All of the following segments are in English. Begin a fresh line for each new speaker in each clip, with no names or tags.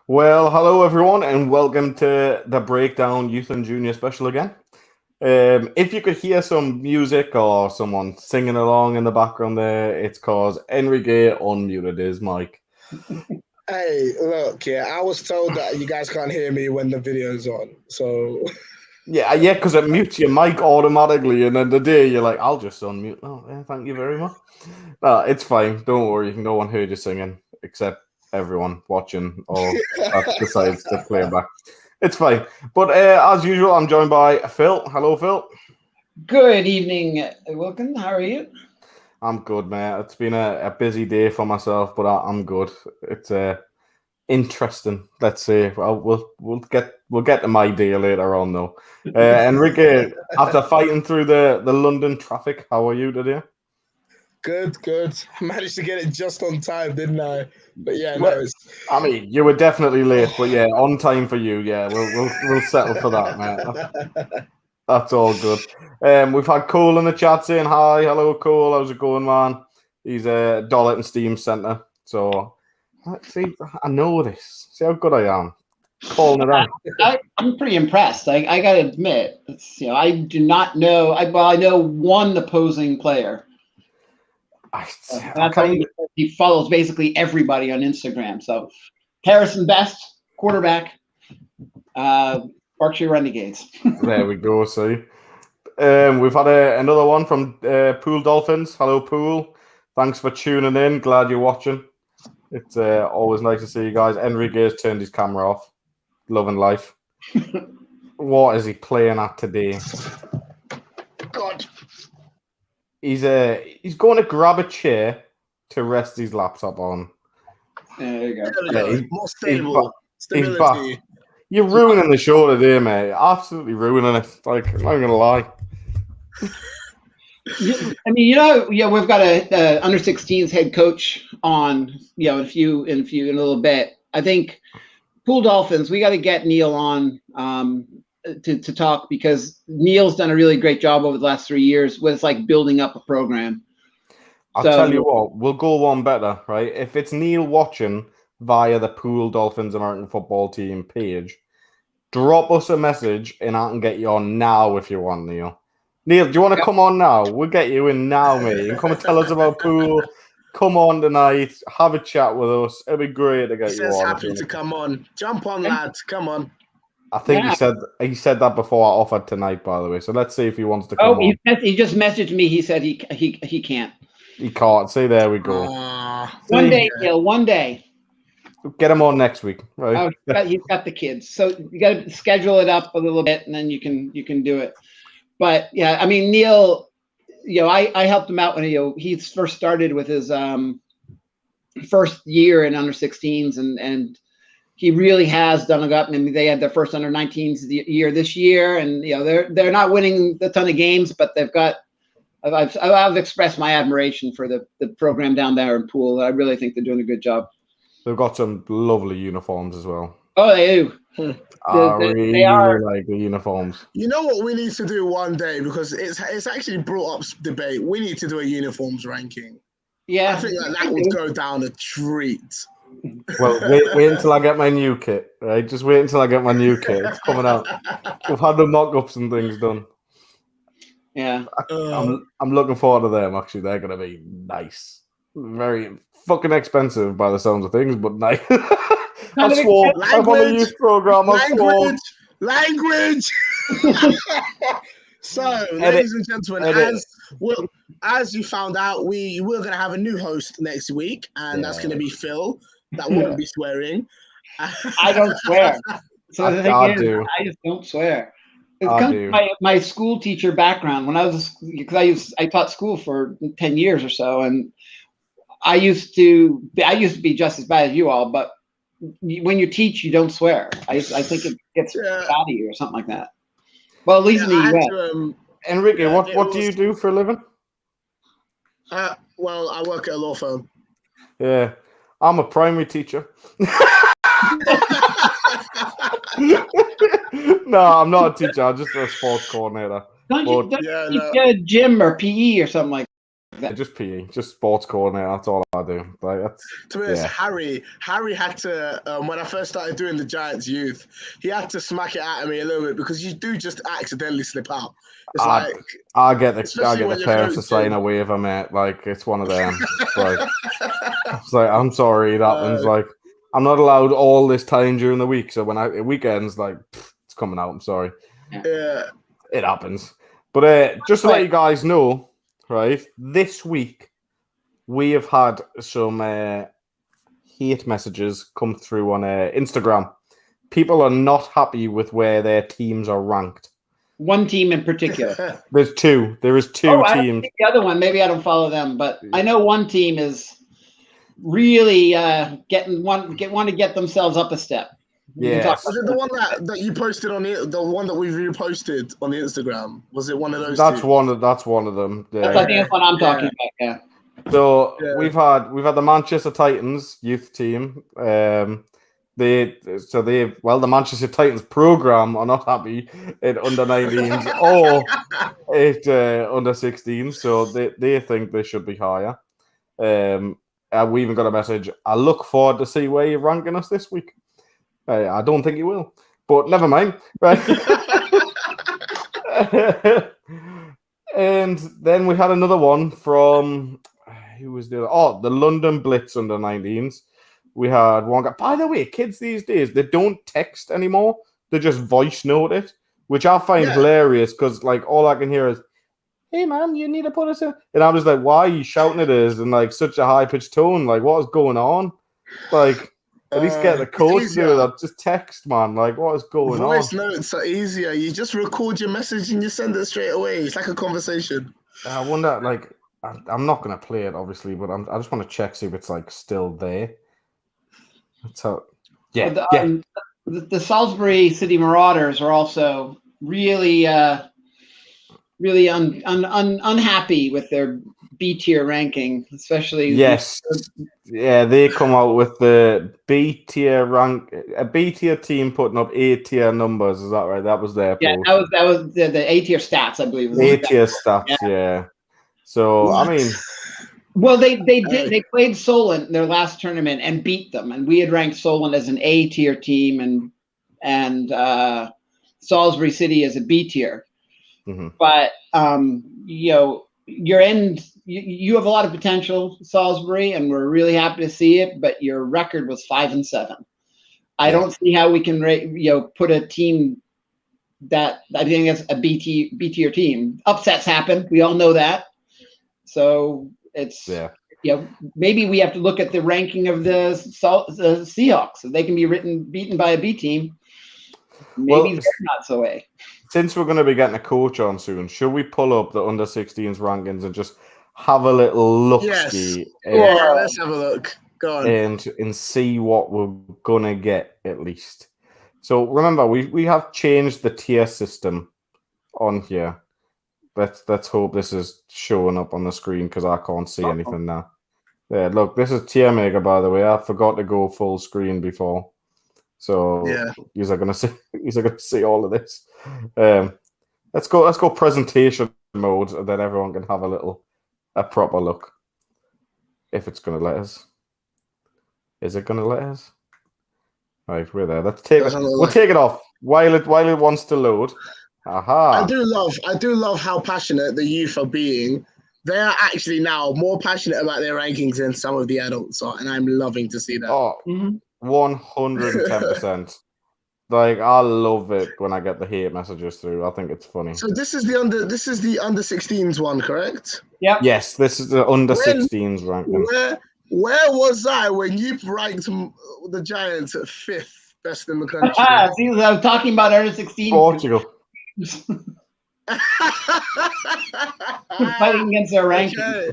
Well, hello everyone, and welcome to the Breakdown Youth and Junior Special again. If you could hear some music or someone singing along in the background there, it's because Enrique unmuted his mic.
Hey, look, yeah, I was told that you guys can't hear me when the video's on. So,
Yeah, because it mutes your mic automatically, and then the day you're like, I'll just unmute. Oh, yeah, thank you very much. No, it's fine. Don't worry. No one heard you singing except everyone watching or that decides to play back. It's fine. But as usual, I'm joined by Phil. Hello, Phil.
Good evening, Wilkin. How are you?
I'm good, mate. It's been a busy day for myself, but I'm good. It's interesting. Let's say. Well, we'll get to my day later on, though. Enrique, after fighting through the London traffic, how are you today?
good, good. I managed to get it just on time, didn't I? But yeah, no,
Well,
it's
I mean, you were definitely late, but yeah, on time for you. Yeah, we'll settle for that, mate. That's all good. We've had Cole in the chat saying hi. Hello, Cole. How's it going, man? He's a Dolleton Steam Centre. So, let's see, I know this. See how good I am. Calling it out.
I'm pretty impressed. I got to admit, I do not know. I know one opposing player. He follows basically everybody on Instagram. So, Harrison Best, quarterback, Berkshire Renegades.
There we go. See, we've had another one from Pool Dolphins. Hello, Pool. Thanks for tuning in. Glad you're watching. It's always nice to see you guys. Enrique's turned his camera off. Loving life. What is he playing at today?
God.
He's going to grab a chair to rest his laptop on.
There you go.
There we go. More stable.
He's back. You're ruining the show today, mate. Absolutely ruining it. Like, I'm not gonna lie.
I mean, we've got a under 16s head coach on, in a little bit. I think Pool Dolphins, we got to get Neil on to talk, because Neil's done a really great job over the last 3 years with building up a program.
I'll tell you what, we'll go one better, right? If it's Neil watching via the Pool Dolphins American Football Team page, drop us a message and I can get you on now if you want, Neil. Neil, do you want to come on now? We'll get you in now, mate. You can come and tell us about Pool. Come on tonight. Have a chat with us. It'll be great to get you on.
Happy to come on. Jump on, lads. Come on.
I think he said that before I offered tonight, by the way. So let's see if he wants to come on.
He just messaged me. He said he can't.
He can't. See, there we go.
One day, Neil. One day.
Get him on next week, right?
He's got the kids, so you got to schedule it up a little bit, and then you can do it. But yeah, I mean, Neil, I helped him out when he first started with his first year in under 16s, and he really has done it up. I mean, they had their first under 19s year this year, and they're not winning a ton of games, but they've got. I've expressed my admiration for the program down there in Pool. I really think they're doing a good job.
They've got some lovely uniforms as well.
Oh, they do.
I really like the uniforms.
You know what we need to do one day, because it's actually brought up debate. We need to do a uniforms ranking.
Yeah,
I think that would go down a treat.
Well, wait until I get my new kit, right? Just wait until I get my new kit. It's coming out. We've had the mock-ups and things done.
Yeah.
I'm looking forward to them, actually. They're going to be nice. Very fucking expensive by the sounds of things, but nice. I swore. I'm on the youth program.
Language. So, ladies and gentlemen, as you found out, we're going to have a new host next week, and that's going to be Phil. That won't be swearing.
I don't swear. So the thing is, I just don't swear. It comes from my school teacher background. When I taught school for 10 years or so, and I used to be just as bad as you all, but when you teach, you don't swear. I think it gets out of you or something like that. Well, at least in the US.
Enrique, what do you do for a living?
Well, I work at a law firm.
Yeah, I'm a primary teacher. No, I'm not a teacher. I'm just a sports coordinator.
Don't you teach gym or PE or something like that?
Just PE, just sports coordinator. That's all I do. Like that's
To be honest,
yeah.
Harry had to when I first started doing the Giants youth, he had to smack it out of me a little bit because you do just accidentally slip out. It's
I get the
especially when you're
parents to sign
coaching.
a waiver, mate. Like it's one of them. It's like I'm sorry, it happens. Like I'm not allowed all this time during the week, so when weekends, like it's coming out. I'm sorry.
Yeah,
it happens. But just to let you guys know, right? This week we have had some hate messages come through on Instagram. People are not happy with where their teams are ranked.
One team in particular.
There's two. There is two
I don't
teams.
think the other one, maybe I don't follow them, but I know one team is really want to get themselves up a step.
Yeah.
Was it the one that you posted on the one that we reposted on the Instagram? Was it one of those?
That's
two?
one of them. Yeah.
I think that's what I'm talking about. Yeah.
So we've had the Manchester Titans youth team. The Manchester Titans program are not happy at under 19s or at under 16s, so they think they should be higher. We even got a message. I look forward to see where you're ranking us this week. I don't think you will, but never mind. Right. And then we had another one from who was the London Blitz under 19s. We had one guy. By the way, kids these days, they don't text anymore. They just voice note it, which I find hilarious because like all I can hear is, "Hey man, you need to put us in." And I'm just like, "Why are you shouting at us in like such a high pitched tone? Like, what is going on? Like, at least get the coach to do that. Just text, man. Like, what is going on?"
Voice notes are easier. You just record your message and you send it straight away. It's like a conversation.
I wonder, like, I'm not gonna play it obviously, but I just want to check see if it's like still there. So,
the Salisbury City Marauders are also really, really unhappy with their B tier ranking, especially.
Yes, they come out with the B tier rank, a B tier team putting up A tier numbers. Is that right? That was their post.
That was the A tier stats, I believe.
A tier stats, yeah. So I mean.
Well, they played Solent in their last tournament and beat them, and we had ranked Solent as an A tier team and Salisbury City as a B tier.
Mm-hmm.
But you have a lot of potential, Salisbury, and we're really happy to see it. But your record was 5-7. I don't see how we can put a team that I think that's a B tier team. Upsets happen. We all know that. So. It's maybe we have to look at the ranking of the Seahawks. So they can be beaten by a B team. Maybe they're not so A.
Since we're going to be getting a coach on soon, should we pull up the under 16s rankings and just have a little look?
Yes. Let's have a look. Go on.
And see what we're gonna get at least. So remember, we have changed the tier system on here. Let's hope this is showing up on the screen because I can't see anything now. Yeah, look, this is Tier Maker, by the way. I forgot to go full screen before, so you're gonna see all of this. Let's go presentation mode, and then everyone can have a proper look. If it's gonna let us, is it gonna let us? Right, we're there. Let's take it. We'll take it off while it wants to load. Aha!
I do love how passionate the youth are being. They are actually now more passionate about their rankings than some of the adults are, and I'm loving to see that.
Oh, 110%. Like, I love it when I get the hate messages through. I think it's funny.
So this is the under 16s one, correct?
Yeah.
Yes, this is the under 16s ranking.
Where was I when you ranked the Giants at 5th best in the country?
See, I was talking about under 16.
Portugal.
Fighting against their ranking. Okay.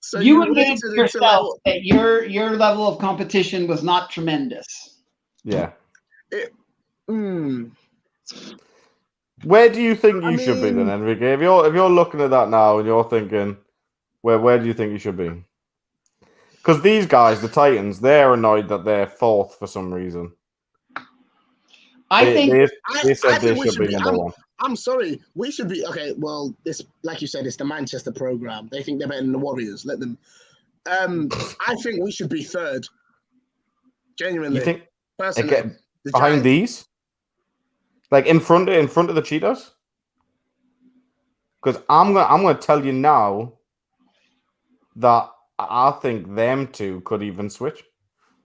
So you admitted yourself that your level of competition was not tremendous.
Yeah. Where do you think you should be then, Enrique? If you're looking at that now and you're thinking, where do you think you should be? Because these guys, the Titans, they're annoyed that they're 4th for some reason.
I think
they said they should be number 1.
I'm sorry. We should be okay. Well, this, like you said, it's the Manchester program. They think they're better than the Warriors. Let them. I think we should be third. Genuinely,
You think
personally,
get behind these, like in front of the Cheetahs? Because I'm gonna tell you now that I think them two could even switch.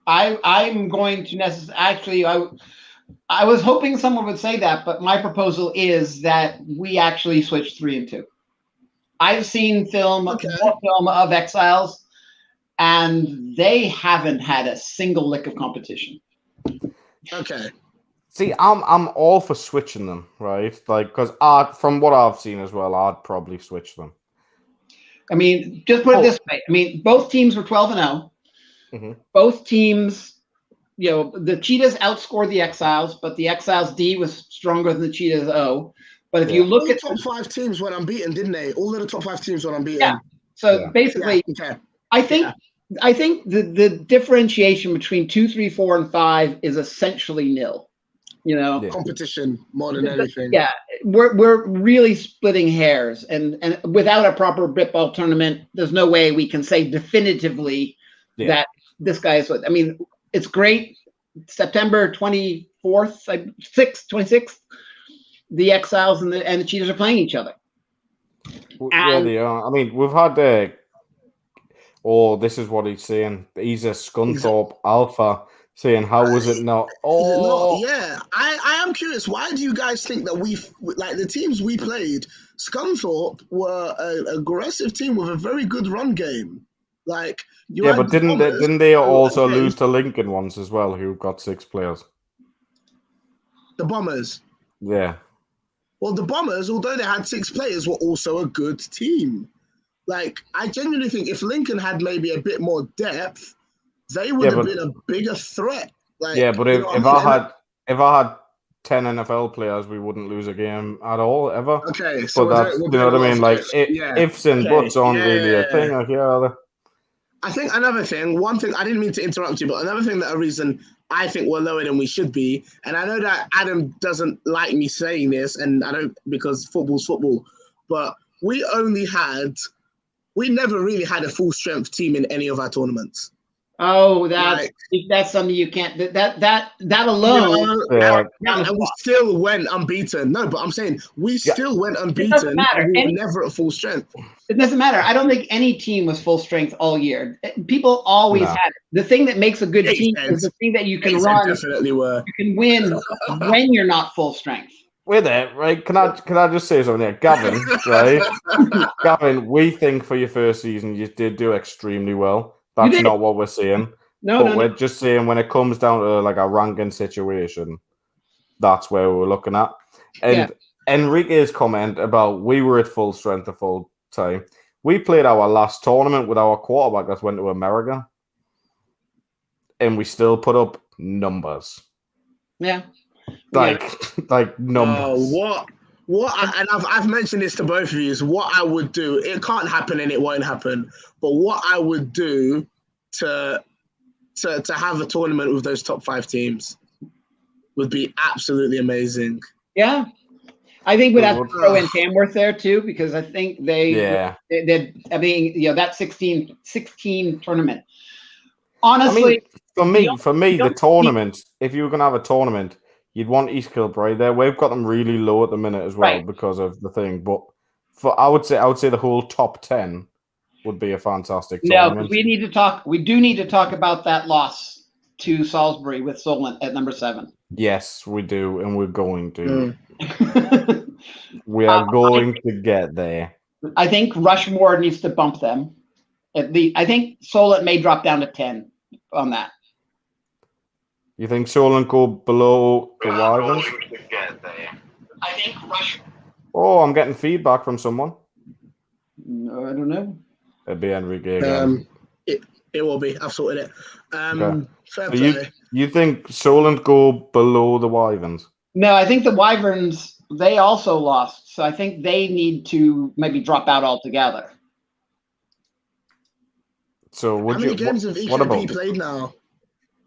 I'm going to actually. I was hoping someone would say that, but my proposal is that we actually switch 3 and 2. I've seen more film of Exiles, and they haven't had a single lick of competition.
Okay.
See, I'm all for switching them, right? Like, because from what I've seen as well, I'd probably switch them.
I mean, just put it this way. I mean, both teams were 12-0.
Mm-hmm.
Both teams, the Cheetahs outscored the Exiles, but the Exiles D was stronger than the Cheetahs O. But if you look
at the top 5 teams went unbeaten, didn't they? All of the top 5 teams went unbeaten.
Yeah. So basically, I think the differentiation between 2, 3, 4, and 5 is essentially nil.
Competition more than anything.
Yeah, we're really splitting hairs, and without a proper Britball tournament, there's no way we can say definitively that this guy is. I mean, it's great. September 24th, 26th, the Exiles and the Cheetahs are playing each other.
Yeah, they are. I mean, we've had this is what he's saying. He's a Scunthorpe Alpha. Saying, how was it not?
Yeah. I am curious. Why do you guys think that the teams we played, Scunthorpe were an aggressive team with a very good run game? Like,
but didn't they also lose to Lincoln once as well, who got 6 players?
The Bombers.
Yeah.
Well, the Bombers, although they had 6 players, were also a good team. Like, I genuinely think if Lincoln had maybe a bit more depth, they would have been a bigger threat. Like,
but if I had 10 NFL players, we wouldn't lose a game at all ever.
Okay, so
but that's, you know what I mean? Like ifs and buts aren't really a thing.
I think another thing, one thing, I didn't mean to interrupt you, but another thing a reason I think we're lower than we should be, and I know that Adam doesn't like me saying this, and I don't, because football's football, but we never really had a full strength team in any of our tournaments.
Oh, that's something you can't. That alone.
And we still went unbeaten. No, but I'm saying we still went unbeaten. And we were never at full strength.
It doesn't matter. I don't think any team was full strength all year. People always had it. The thing that makes a good team is the thing that you can run.
Definitely were.
You can win when you're not full strength.
We're there, right? Can I just say something there, Gavin? Right, Gavin. We think for your first season you did do extremely well. That's not what we're saying.
No,
we're just saying when it comes down to like a ranking situation, that's where we're looking at. And Enrique's comment about we were at full strength the full time. We played our last tournament with our quarterback that went to America, and we still put up numbers.
Yeah.
Like numbers.
What? And I've mentioned this to both of you. Is what I would do. It can't happen, and it won't happen. But what I would do to have a tournament with those top 5 teams would be absolutely amazing.
Yeah, I think we'd have to throw in Tamworth there too, because I think they I mean, that 16 tournament. Honestly,
I mean, for me, the tournament. If you were gonna have a tournament, you'd want East Kilbride there. We've got them really low at the minute as well because of the thing. But I would say the whole top 10 would be a fantastic tournament.
No, we do need to talk about that loss to Salisbury with Solent at number 7.
Yes, we do, and we're going to. We are going to get there.
I think Rushmore needs to bump them. I think Solent may drop down to 10 on that.
You think Solent go below the Wyverns?
I think Rushmore.
Oh, I'm getting feedback from someone.
No, I don't know.
It'd be Enrique again.
It will be. I've sorted it.
Okay. So you think Solent go below the Wyverns?
No, I think the Wyverns, they also lost. So I think they need to maybe drop out altogether.
So
how many games have EKP played now?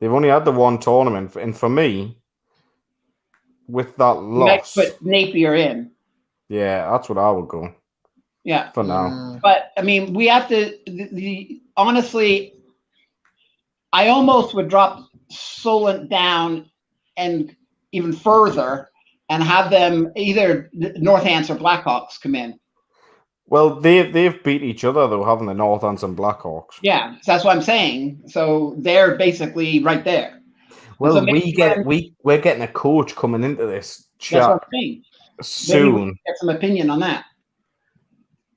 They've only had the one tournament. And for me, with that loss...
Put Napier in.
Yeah, that's what I would go
Yeah.
for now.
But I mean, we have to. Honestly, I almost would drop Solent down and even further, and have them either Northants or Blackhawks come in.
Well, they've beat each other though, haven't they? Northants and Blackhawks.
Yeah, so that's what I'm saying. So they're basically right there.
Well,
so
we're getting a coach coming into this
That's
chat
what I'm saying. Maybe we
soon.
can get some opinion on that.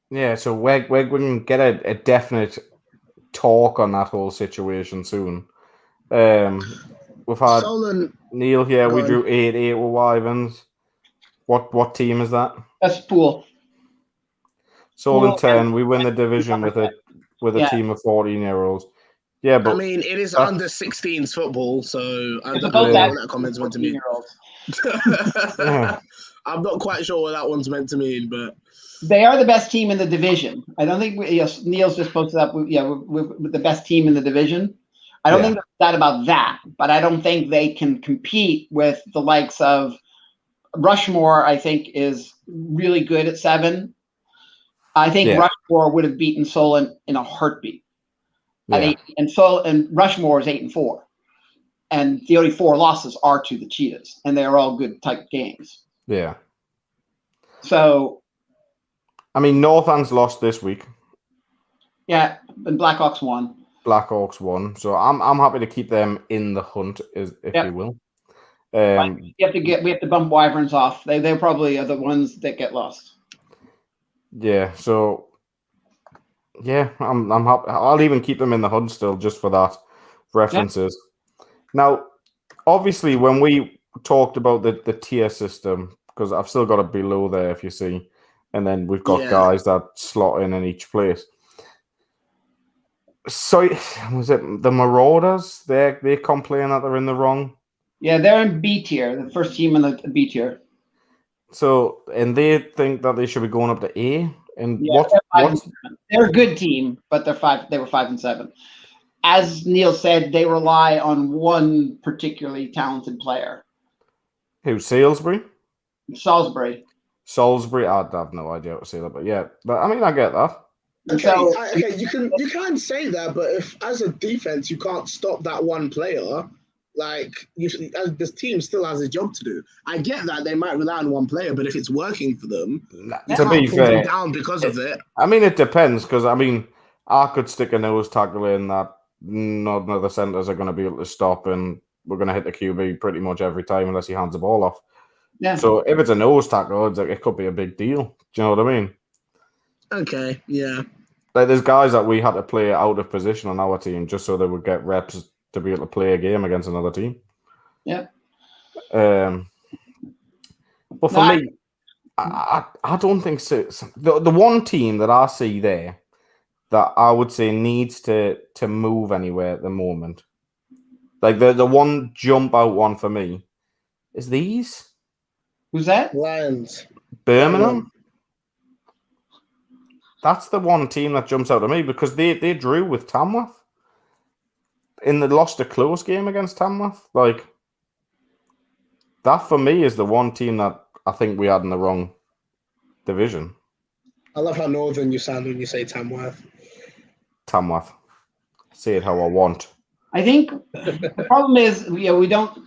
Yeah, so we're going to get a definite talk on that whole situation soon. We've had
Solon,
Neil here.
Go
We
on.
drew 8-8 with Wyverns. What team is that?
That's pool.
Solon
Well,
10. We win the division with a
Yeah.
team of 14-year-olds. Yeah, but
I mean, it is
that's-
under 16s football, so I
It's
don't
about
know
that.
what that comment's meant to mean.
14-year-olds.
yeah.
I'm not quite sure what that one's meant to mean, but
They are the best team in the division. I don't think Neil's just posted up. With the best team in the division. I don't
Yeah.
think there's that about that, but I don't think they can compete with the likes of Rushmore. I think is really good at 7. I think
Yeah.
Rushmore would have beaten Solent in a heartbeat at
Yeah.
8, and Rushmore is 8-4, and the only 4 losses are to the Cheetahs, and they are all good type games.
Yeah.
So
I mean, Northants lost this week.
yeah, and Blackhawks won.
Blackhawks won. So I'm happy to keep them in the hunt, if
Yep.
you will.
We have to bump Wyverns off. They probably are the ones that get lost.
Yeah, so yeah, I'm happy. I'll even keep them in the hunt still, just for that references. Now, obviously, when we talked about the tier system, because I've still got it below there, if you see, and then we've got
Yeah.
guys that slot in each place. So was it the Marauders? They complain that they're in the wrong.
Yeah, they're in B tier, the first team in the B tier.
So and they think that they should be going up to A. And
Yeah, they're 5 and
what's
7. They're a good team, but they were 5 and 7. As Neil said, they rely on one particularly talented player,
who? Salisbury?
Salisbury.
Salisbury? I have no idea what to say that, but yeah. But I mean, I get that.
And
okay,
so
okay, you can say that, but if as a defense you can't stop that one player, like this team still has a job to do. I get that they might rely on one player, but if it's working for them, you
To be
can't pull them
fair,
down because of it.
I mean, it depends, because I mean, I could stick a nose tackle in that none of the centers are going to be able to stop, and we're going to hit the QB pretty much every time unless he hands the ball off.
yeah,
So if it's a nose tackle, it could be a big deal. Do you know what I mean?
Okay, yeah.
Like, there's guys that we had to play out of position on our team just so they would get reps to be able to play a game against another team.
yeah.
But for me, I don't think so. The one team that I see there that I would say needs to move anywhere at the moment, like the one jump out one for me, is these
Who's that?
Lions.
Birmingham. That's the one team that jumps out at me because they drew with Tamworth in the lost a close game against Tamworth. Like, that for me is the one team that I think we had in the wrong division.
I love how northern you sound when you say Tamworth.
Tamworth. Say it how I want.
I think the problem is, we don't.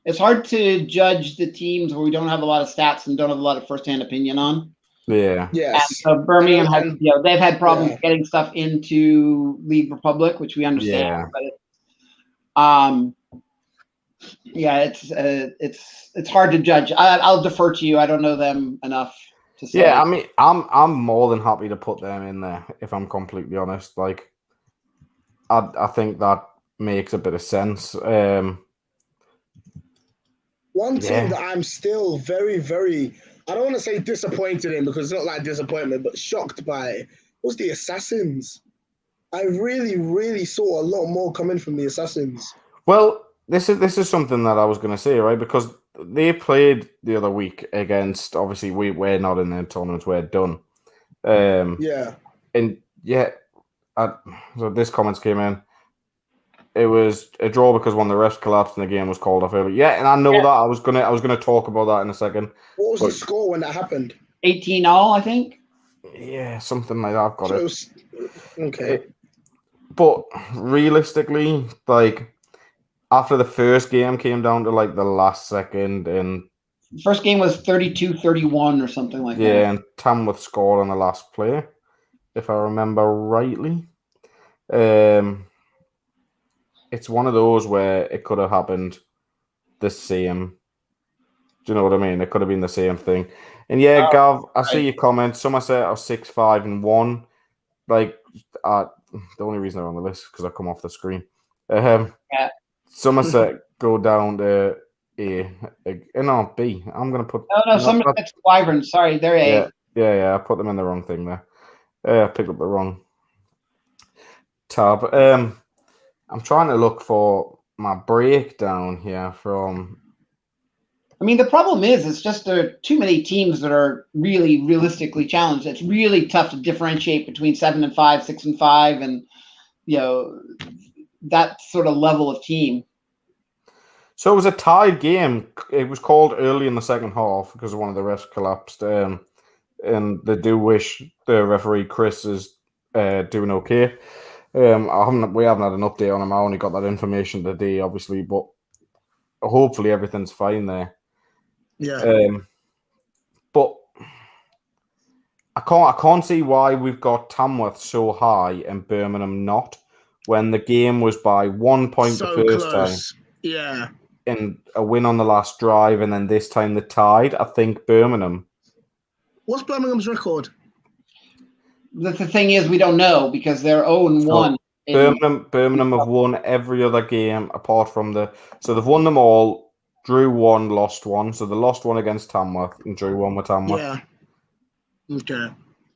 It's hard to judge the teams where we don't have a lot of stats and don't have a lot of firsthand opinion on.
Yeah.
And
Yes.
so Birmingham has,
And-
they've had problems
Yeah.
getting stuff into League Republic, which we understand.
Yeah.
But it's hard to judge. I'll defer to you. I don't know them enough to say.
Yeah, I mean, I'm more than happy to put them in there, if I'm completely honest. Like, I think that makes a bit of sense.
One
Yeah.
team that I'm still very, very, I don't want to say disappointed in because it's not like disappointment, but shocked by was the Assassins. I really, really saw a lot more coming from the Assassins.
Well, this is something that I was going to say, right? Because they played the other week against, obviously, we're not in the tournament, we're done.
Yeah.
And yeah, so this comments came in. It was a draw because one of the refs collapsed and the game was called off early. Yeah, and I know that. I was gonna talk about that in a second.
What was the score when that happened?
18-all, I think.
Yeah, something like that. I've got it.
Okay.
But realistically, like after the first game came down to like the last second, and
First game was 32-31 or something like that.
yeah, and Tamworth scored on the last play, if I remember rightly. It's one of those where it could have happened the same. Do you know what I mean? It could have been the same thing. And yeah, Gav, I see your comments. Somerset are 6-5-1. Like, the only reason they're on the list is because I come off the screen. Somerset go down to A. No, B. I'm going to put...
No, Somerset's Wyvern. Sorry, they're A.
Yeah. I put them in the wrong thing there. I picked up the wrong tab. I'm trying to look for my breakdown here from...
I mean, the problem is it's just there are too many teams that are really realistically challenged. It's really tough to differentiate between 7-5, 6-5, and, you know, that sort of level of team.
So it was a tied game. It was called early in the second half because one of the refs collapsed. And they do wish the referee, Chris, is doing okay. We haven't had an update on him. I only got that information today, obviously, but hopefully everything's fine there.
Yeah.
But I can't see why we've got Tamworth so high and Birmingham not, when the game was by 1 point
So
the first
close.
time.
Yeah.
And a win on the last drive, and then this time the tied. I think Birmingham.
What's Birmingham's record?
The thing is, we don't know because they're 0-1.
Birmingham have won every other game apart from so they've won them all, drew one, lost one. So they lost one against Tamworth and drew one with Tamworth.
Yeah. Okay.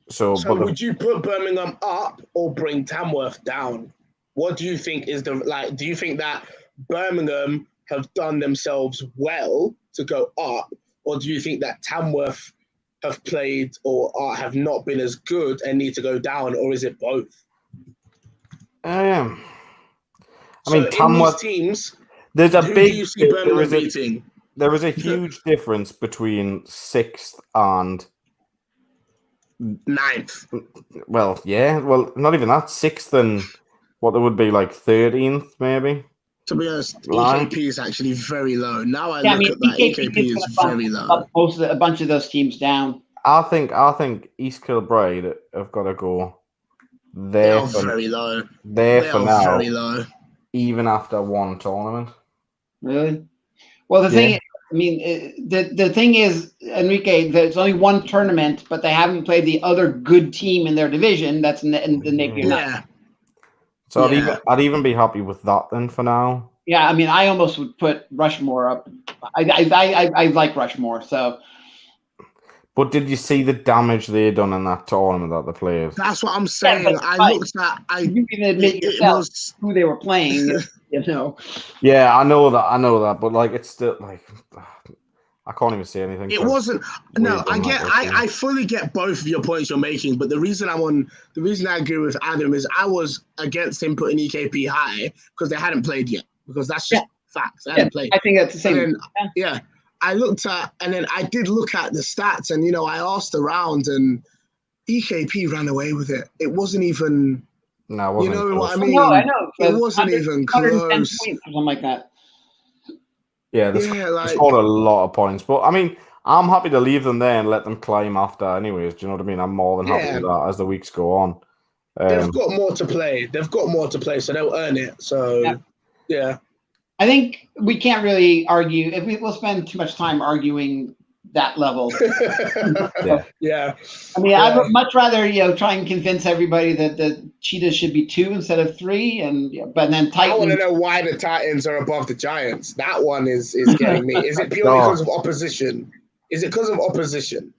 So
would you put Birmingham up or bring Tamworth down? What do you think is do you think that Birmingham have done themselves well to go up, or do you think that Tamworth have played or have not been as good and need to go down, or is it both?
I mean, Tamworth
teams.
There's a
who
big.
Do you see Birmingham beating?
There is a huge difference between 6th and
9th.
Well, yeah. Well, not even that. 6th and what there would be like 13th, maybe.
To be honest, EKP is actually very low. Now I look at that, EKP is very low.
A bunch of those teams down.
I think East Kilbride have got to go there.
They are very low.
There for now.
Very low.
Even after one tournament.
Really? Well, the thing is, I mean, the thing is, Enrique, there's only one tournament, but they haven't played the other good team in their division. That's in the Napier Knights.
Yeah.
So I'd even be happy with that then for now.
Yeah, I mean, I almost would put Rushmore up. I like Rushmore, so.
But did you see the damage they done in that tournament that they played?
That's what I'm saying. Yeah, I looked at.
You can admit yourself who they were playing. You know.
Yeah, I know that, but like it's still like I can't even say anything.
It wasn't. No, I fully get both of your points you're making, but the reason I agree with Adam is I was against him putting EKP high because they hadn't played yet. Because that's just facts. They hadn't played.
I think that's the same.
Then, I looked at, and then I did look at the stats, and I asked around, and EKP ran away with it. It wasn't even.
No, it wasn't.
You know what I mean?
No, I know.
It wasn't even close.
110 points or something like that.
Yeah, they scored a lot of points, but I mean, I'm happy to leave them there and let them climb after. Anyways, do you know what I mean? I'm more than happy with that as the weeks go on.
They've got more to play. So they'll earn it. So, yeah.
I think we can't really argue. If we'll spend too much time arguing that level.
Yeah.
I mean, I would much rather try and convince everybody that the Cheetahs should be 2 instead of 3, but then Titans.
I want to know why the Titans are above the Giants. That one is getting me. Is it purely because of opposition? Is it because of opposition?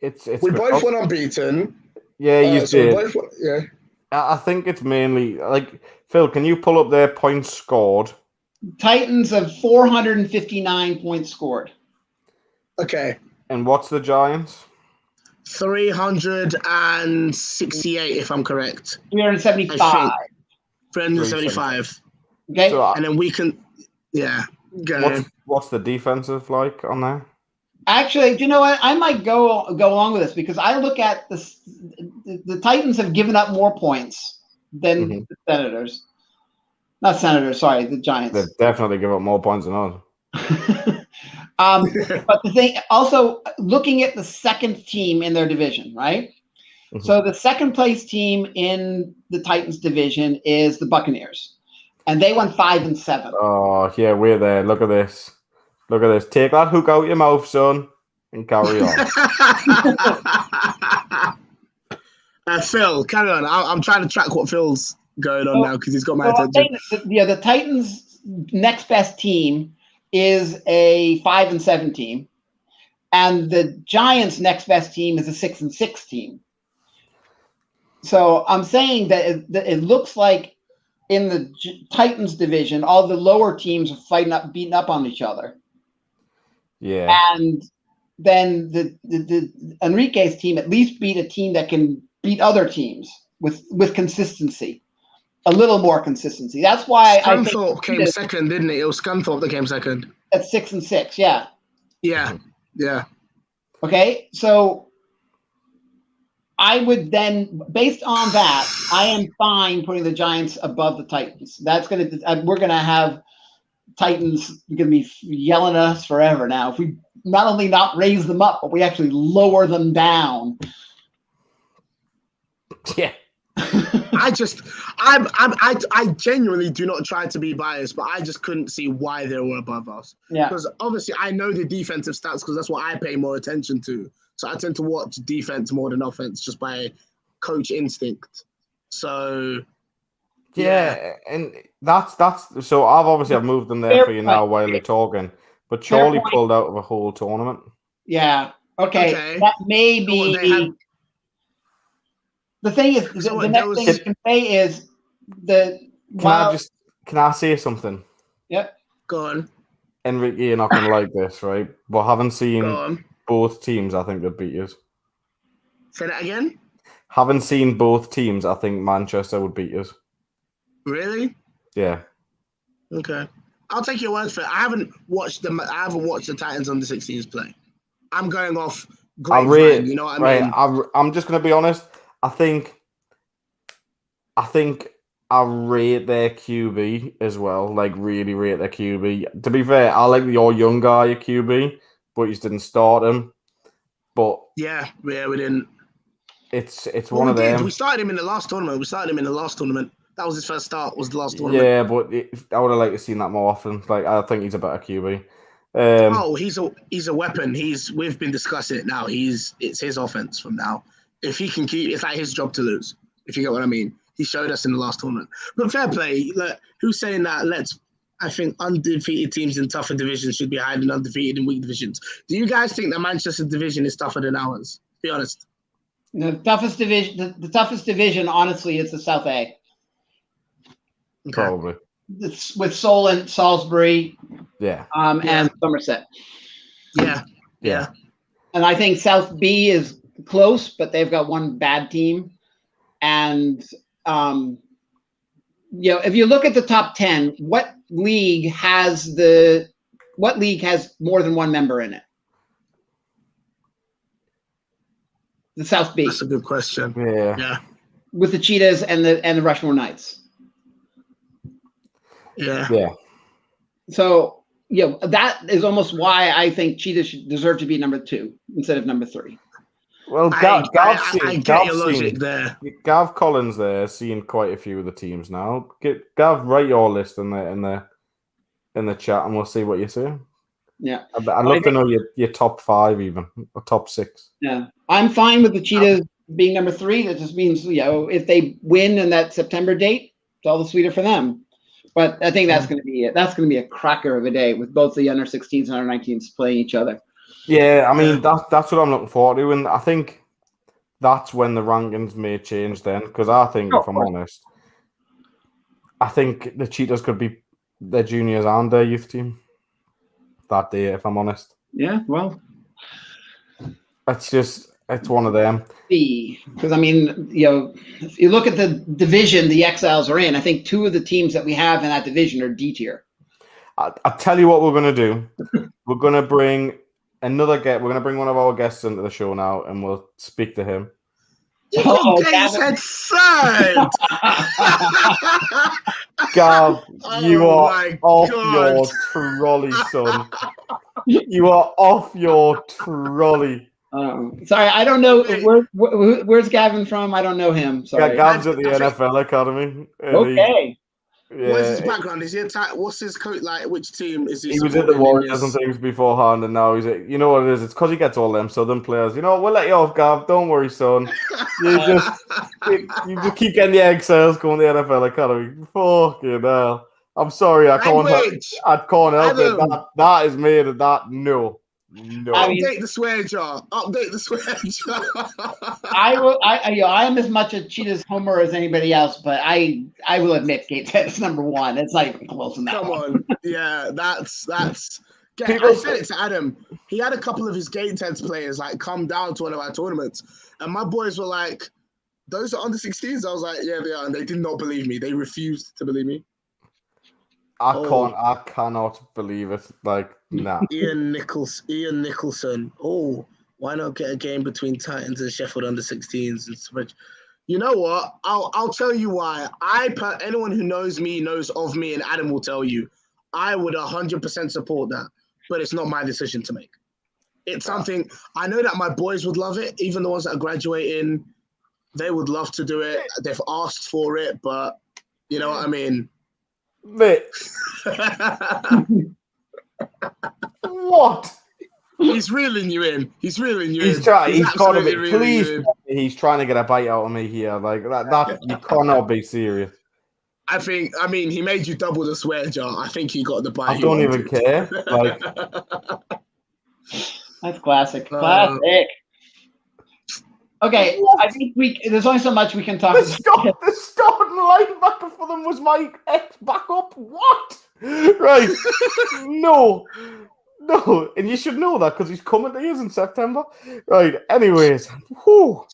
It's
we both went unbeaten.
Yeah, you did.
Both, yeah.
I think it's mainly like Phil. Can you pull up their points scored?
Titans have 459 points scored.
Okay.
And what's the Giants?
368, if I'm correct.
375.
375.
Okay.
So,
And then we can, go ahead.
what's the defensive like on there?
Actually, do you know what? I might go along with this because I look at the Titans have given up more points than the Senators. Not Senators, sorry, the Giants.
They've definitely given up more points than us.
But the thing, also looking at the second team in their division, right?
Mhm.
So the second place team in the Titans division is the Buccaneers, and they won 5-7.
Oh, yeah, we're there. Look at this. Look at this. Take that hook out your mouth, son, and carry on.
Phil, carry on. I'm trying to track what Phil's going on now because he's got my attention.
The Titans' next best team is a 5-7 team, and the Giants' next best team is a 6-6 team. So I'm saying that it looks like in the Titans division, all the lower teams are beating up on each other.
Yeah.
And then the Enrique's team at least beat a team that can beat other teams with consistency, a little more consistency. That's why
Scunthorpe came second, didn't it? It was Scunthorpe that came second.
At 6-6, yeah.
Yeah.
Okay, so I would then, based on that, I am fine putting the Giants above the Titans. That's we're gonna have Titans gonna be yelling at us forever now if we not only not raise them up, but we actually lower them down.
Yeah.
I genuinely do not try to be biased, but I just couldn't see why they were above us.
Yeah.
Because obviously I know the defensive stats because that's what I pay more attention to. So I tend to watch defense more than offense just by coach instinct. So
Yeah, and that's so I've moved them there for you now while you're talking. But Charlie pulled out of a whole tournament.
Yeah. Okay. That may be. The thing is, the next thing you can say is
Can I say something?
Yep.
Go on.
Enrique, you're not going to like this, right? But having seen both teams, I think they'd beat us.
Say that again?
Having seen both teams, I think Manchester would beat us.
Really?
Yeah.
Okay. I'll take your word for it. I haven't watched the Titans under 16s play. I'm going off grapevine, you know what I mean?
I'm just going to be honest. I think I rate their QB as well. Like, really rate their QB. To be fair, I like your young guy at QB, but you just didn't start him. But
yeah, we didn't.
It's one of them.
We started him in the last tournament. That was his first start. Was the last tournament?
Yeah, but I would have liked to seen that more often. Like, I think he's a better QB.
He's a weapon. We've been discussing it now. It's his offense from now. If he can keep, it's like his job to lose. If you get what I mean, he showed us in the last tournament. But fair play. Look, who's saying that? I think undefeated teams in tougher divisions should be higher than undefeated in weak divisions. Do you guys think that Manchester division is tougher than ours? Be honest.
The toughest division, honestly, is the South A.
Okay. Probably.
It's with Solent, Salisbury, and Somerset.
Yeah.
And I think South B is close, but they've got one bad team. And if you look at the top 10, what league has more than one member in it? The South B.
That's a good question.
Yeah.
With the Cheetahs and the Rushmore Knights.
Yeah.
So, that is almost why I think Cheetahs should deserve to be number 2 instead of number 3.
Well,
I get your logic there.
Gav Collins there, seeing quite a few of the teams now. Gav, write your list in the chat, and we'll see what you say.
Yeah,
I'd love to know your top 5 even, or top 6.
Yeah, I'm fine with the Cheetahs being number 3. That just means if they win in that September date, it's all the sweeter for them. But I think that's going to be it. That's going to be a cracker of a day with both the under 16s and under 19s playing each other.
Yeah, I mean that's what I'm looking forward to, and I think that's when the rankings may change then. Because I think, if I'm honest, I think the Cheetahs could be their juniors and their youth team that day. If I'm honest,
yeah, well,
it's just It's one of them.
Because, I mean, if you look at the division the Exiles are in, I think 2 of the teams that we have in that division are D tier.
I'll tell you what we're going to do. We're going to bring another guest. We're going to bring one of our guests into the show now, and we'll speak to him.
You got Gateshead side.
Gav, you are off your trolley, son. You are off your trolley.
Sorry, I don't know. Where's Gavin from? I don't know him. Sorry.
Yeah, Gav's at the NFL Academy.
Okay.
What's his background? Is he what's his coach like? Which team is he?
He was at the Warriors and things beforehand, and now he's at, you know what it is? It's because he gets all them Southern players. You know, we'll let you off, Gav. Don't worry, son. You just keep getting the Exiles going to the NFL Academy. Fucking hell. I'm sorry, I can't help it. That is made of that. No.
Update the swear jar. Update the swear jar.
I am as much a Cheetah's homer as anybody else, but I will admit Gateshead is number 1. It's like close enough.
Come on, yeah, that's. I said it to Adam. He had a couple of his Gateshead players like come down to one of our tournaments, and my boys were like, "Those are under 16s." I was like, "Yeah, they are," and they did not believe me. They refused to believe me.
I cannot believe it. Like, nah.
Ian Nicholson. Oh, why not get a game between Titans and Sheffield under 16s? You know what? I'll tell you why. Anyone who knows me knows of me, and Adam will tell you, I would 100% support that, but it's not my decision to make. It's something I know that my boys would love it. Even the ones that are graduating, they would love to do it. They've asked for it, but you know what I mean.
Mate. What?
He's reeling you in. He's reeling you in.
He's trying to get a bite out of me here. Like that you cannot be serious.
I mean, he made you double the swear jar. I think he got the bite.
I don't even care. Like,
that's classic. Classic. Okay, what? I think there's only so much we can talk about.
The starting linebacker for them was my ex-backup. What? Right. No. And you should know that because he's coming to you in September. Right. Anyways. Whew.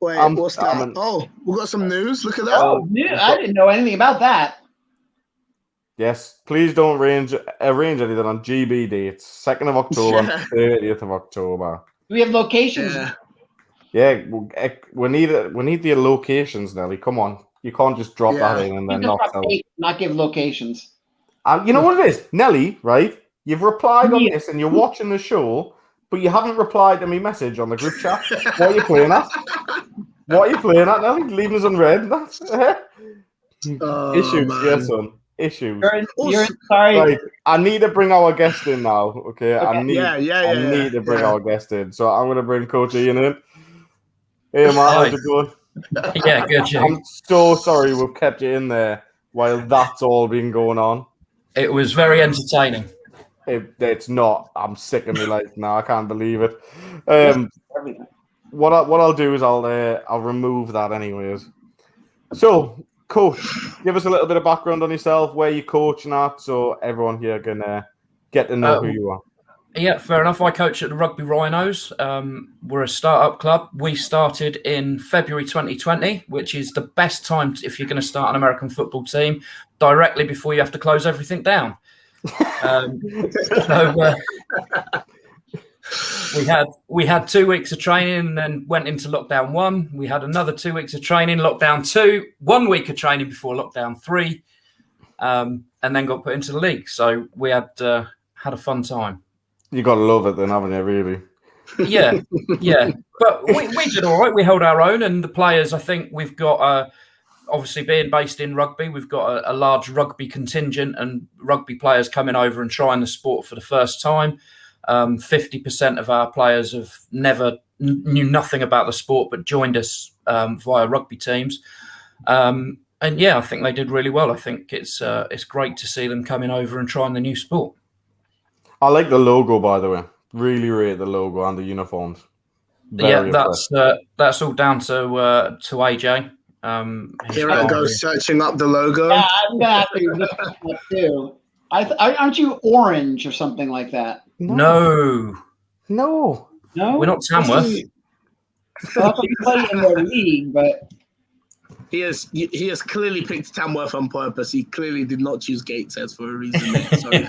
Wait, what's that? Oh, we got some news. Look at that.
Oh, I didn't know anything about that.
Yes. Please don't arrange anything on GB dates. 2nd of October and 30th of October.
Do we have locations?
Yeah, we need the locations, Nelly. Come on, you can't just drop that in and then
not give locations.
You know what it is, Nelly? Right? You've replied on this and you're watching the show, but you haven't replied to me message on the group chat. What are you playing at? Nelly? Leaving us unread. Issues, yes, son. Issues.
You're sorry.
Right. I need to bring our guest in now. Okay. I need to bring our guest in. So I'm going to bring Coach Ian in. Hey, man, how's it going?
Yeah, good, Jake.
I'm so sorry we've kept you in there while that's all been going on.
It was very entertaining.
It's not. I'm sick of my life now. I can't believe it. What I'll do is I'll remove that anyways. So, Coach, give us a little bit of background on yourself, where you're coaching at, so everyone here can get to know who you are.
Yeah, fair enough. I coach at the Rugby Rhinos. We're a startup club. We started in February 2020, which is the best time if you're going to start an American football team, directly before you have to close everything down. We had 2 weeks of training and then went into lockdown 1. We had another 2 weeks of training, lockdown 2, 1 week of training before lockdown 3, and then got put into the league. So we had a fun time.
You got to love it then, haven't you, really?
Yeah. But we did all right. We held our own, and the players, I think we've got, obviously being based in rugby, we've got a large rugby contingent and rugby players coming over and trying the sport for the first time. 50% of our players have knew nothing about the sport but joined us via rugby teams. And yeah, I think they did really well. I think it's great to see them coming over and trying the new sport. I
like the logo, by the way. Really rate the logo and the uniforms.
Very that's all down to AJ.
Here I go searching up the logo.
Yeah, I'm gonna have to look that up too. Aren't you orange or something like that?
No.
No,
we're not Tamworth.
Well, he played in their league, but
He has clearly picked Tamworth on purpose. He clearly did not choose Gateshead for a reason. Sorry.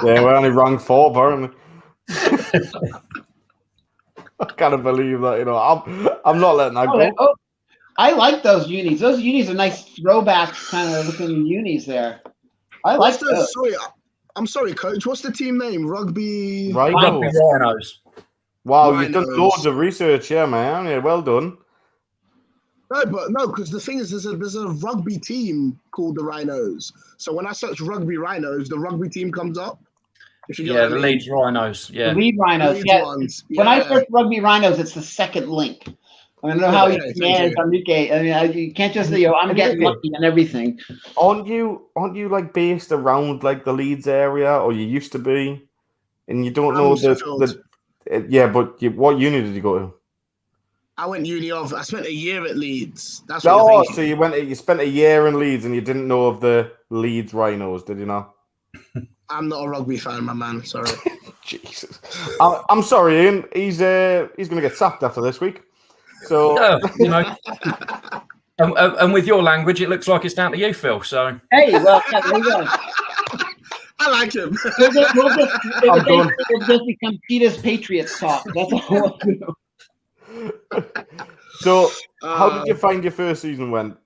Yeah, we're only ranked 4th, aren't we? I can't believe that. I'm not letting that go.
Oh, I like those unis. Those unis are nice throwback kind of looking unis there. I like those.
Sorry, I'm sorry, Coach. What's the team name? Rugby
Rhinos.
Wow,
Rhinos.
you've done loads of research here, man. Yeah, well done.
No, because the thing is, there's a rugby team called the Rhinos. So when I search rugby Rhinos, the rugby team comes up. If you
Yeah, the Leeds Rhinos. Yeah,
the Leeds Rhinos.
Leeds
Yeah.
ones.
When I
Yeah.
search rugby Rhinos, it's the second link. I don't know how you manage Enrique. I mean, you can't just say, I'm getting lucky and everything.
Aren't you like based around like the Leeds area, or you used to be, and you don't know what uni did you go to?
I went uni of. I spent a year at Leeds. That's
No,
what
so you spent a year in Leeds and you didn't know of the Leeds Rhinos, did you not?
I'm not a rugby fan, my man. Sorry.
Jesus, I'm sorry, Ian. He's going to get sacked after this week. So
and with your language, it looks like it's down to you, Phil. So
Hey, well, there you go.
I like him.
We'll just become Peter's Patriots talk. That's all we'll do.
So, how did you find your first season went?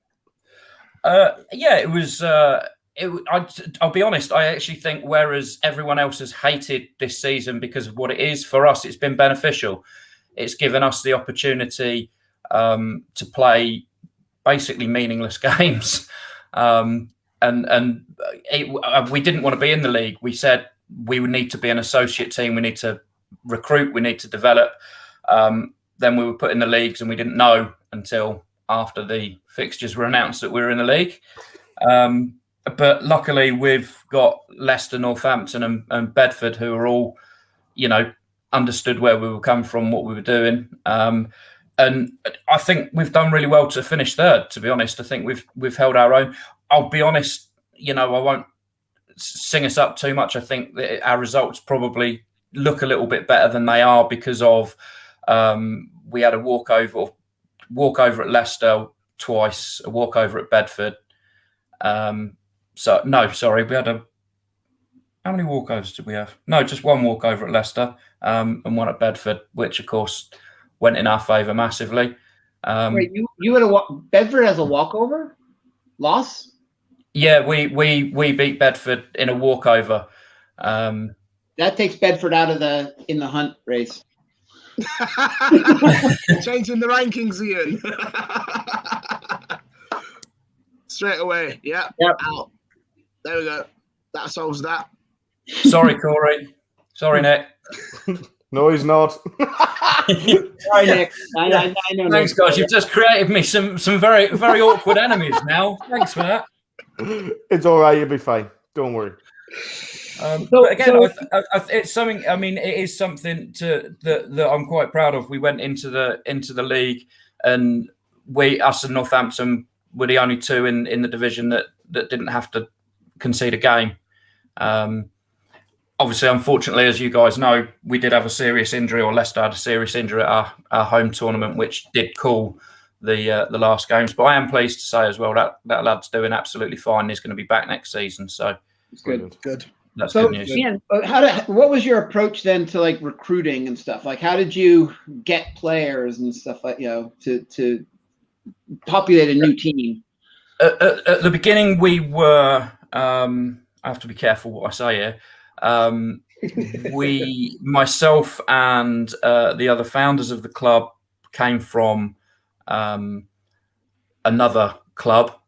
Yeah, it was. I'll be honest. I actually think, whereas everyone else has hated this season because of what it is, for us, it's been beneficial. It's given us the opportunity to play basically meaningless games, and we didn't want to be in the league. We said we would need to be an associate team. We need to recruit. We need to develop. Then we were put in the leagues, and we didn't know until after the fixtures were announced that we were in the league. But luckily, we've got Leicester, Northampton, and Bedford, who are all, understood where we were coming from, what we were doing. And I think we've done really well to finish third, to be honest. I think we've held our own. I'll be honest, I won't sing us up too much. I think that our results probably look a little bit better than they are because of we had a walkover at Leicester twice, a walkover at Bedford. We had how many walkovers did we have? No, just one walkover at Leicester and one at Bedford, which of course went in our favour massively.
Wait, you had Bedford has a walkover loss?
Yeah, we beat Bedford in a walkover.
That takes Bedford out of in the hunt race.
Changing the rankings, Ian. Straight away. Yeah.
Yep.
Out. There we go. That solves that.
Sorry, Corey. Sorry, Nick.
No, he's not.
Sorry, Nick. I know.
Thanks, guys. You've just created me some very, very awkward enemies now. Thanks for that.
It's all right. You'll be fine. Don't worry.
But again, it's something. I mean, it is something that I'm quite proud of. We went into the league, and us and Northampton were the only two in the division that didn't have to concede a game. Obviously, unfortunately, as you guys know, we did have a serious injury, or Leicester had a serious injury at our home tournament, which did cool the last games. But I am pleased to say as well that lad's doing absolutely fine. He's going to be back next season, so
it's good.
Good.
That's good news.
Ian, what was your approach then to like recruiting and stuff? Like, how did you get players and stuff like to populate a new team?
At the beginning, we were. I have to be careful what I say here. Myself and the other founders of the club came from another club.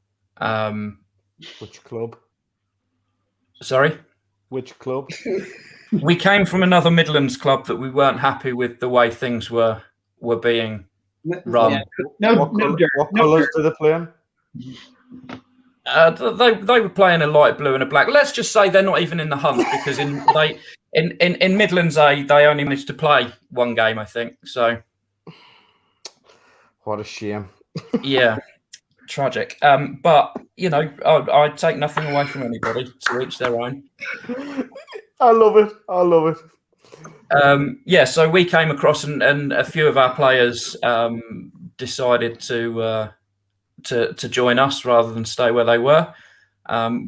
Which club?
Sorry?
Which club?
We came from another Midlands club that we weren't happy with the way things were being run.
Yeah.
What colours do they play in?
They were playing a light blue and a black. Let's just say they're not even in the hunt because in Midlands A they only managed to play one game, I think. So
what a shame.
Yeah, tragic. But I take nothing away from anybody. To each their own.
I love it.
So we came across and a few of our players decided to join us rather than stay where they were,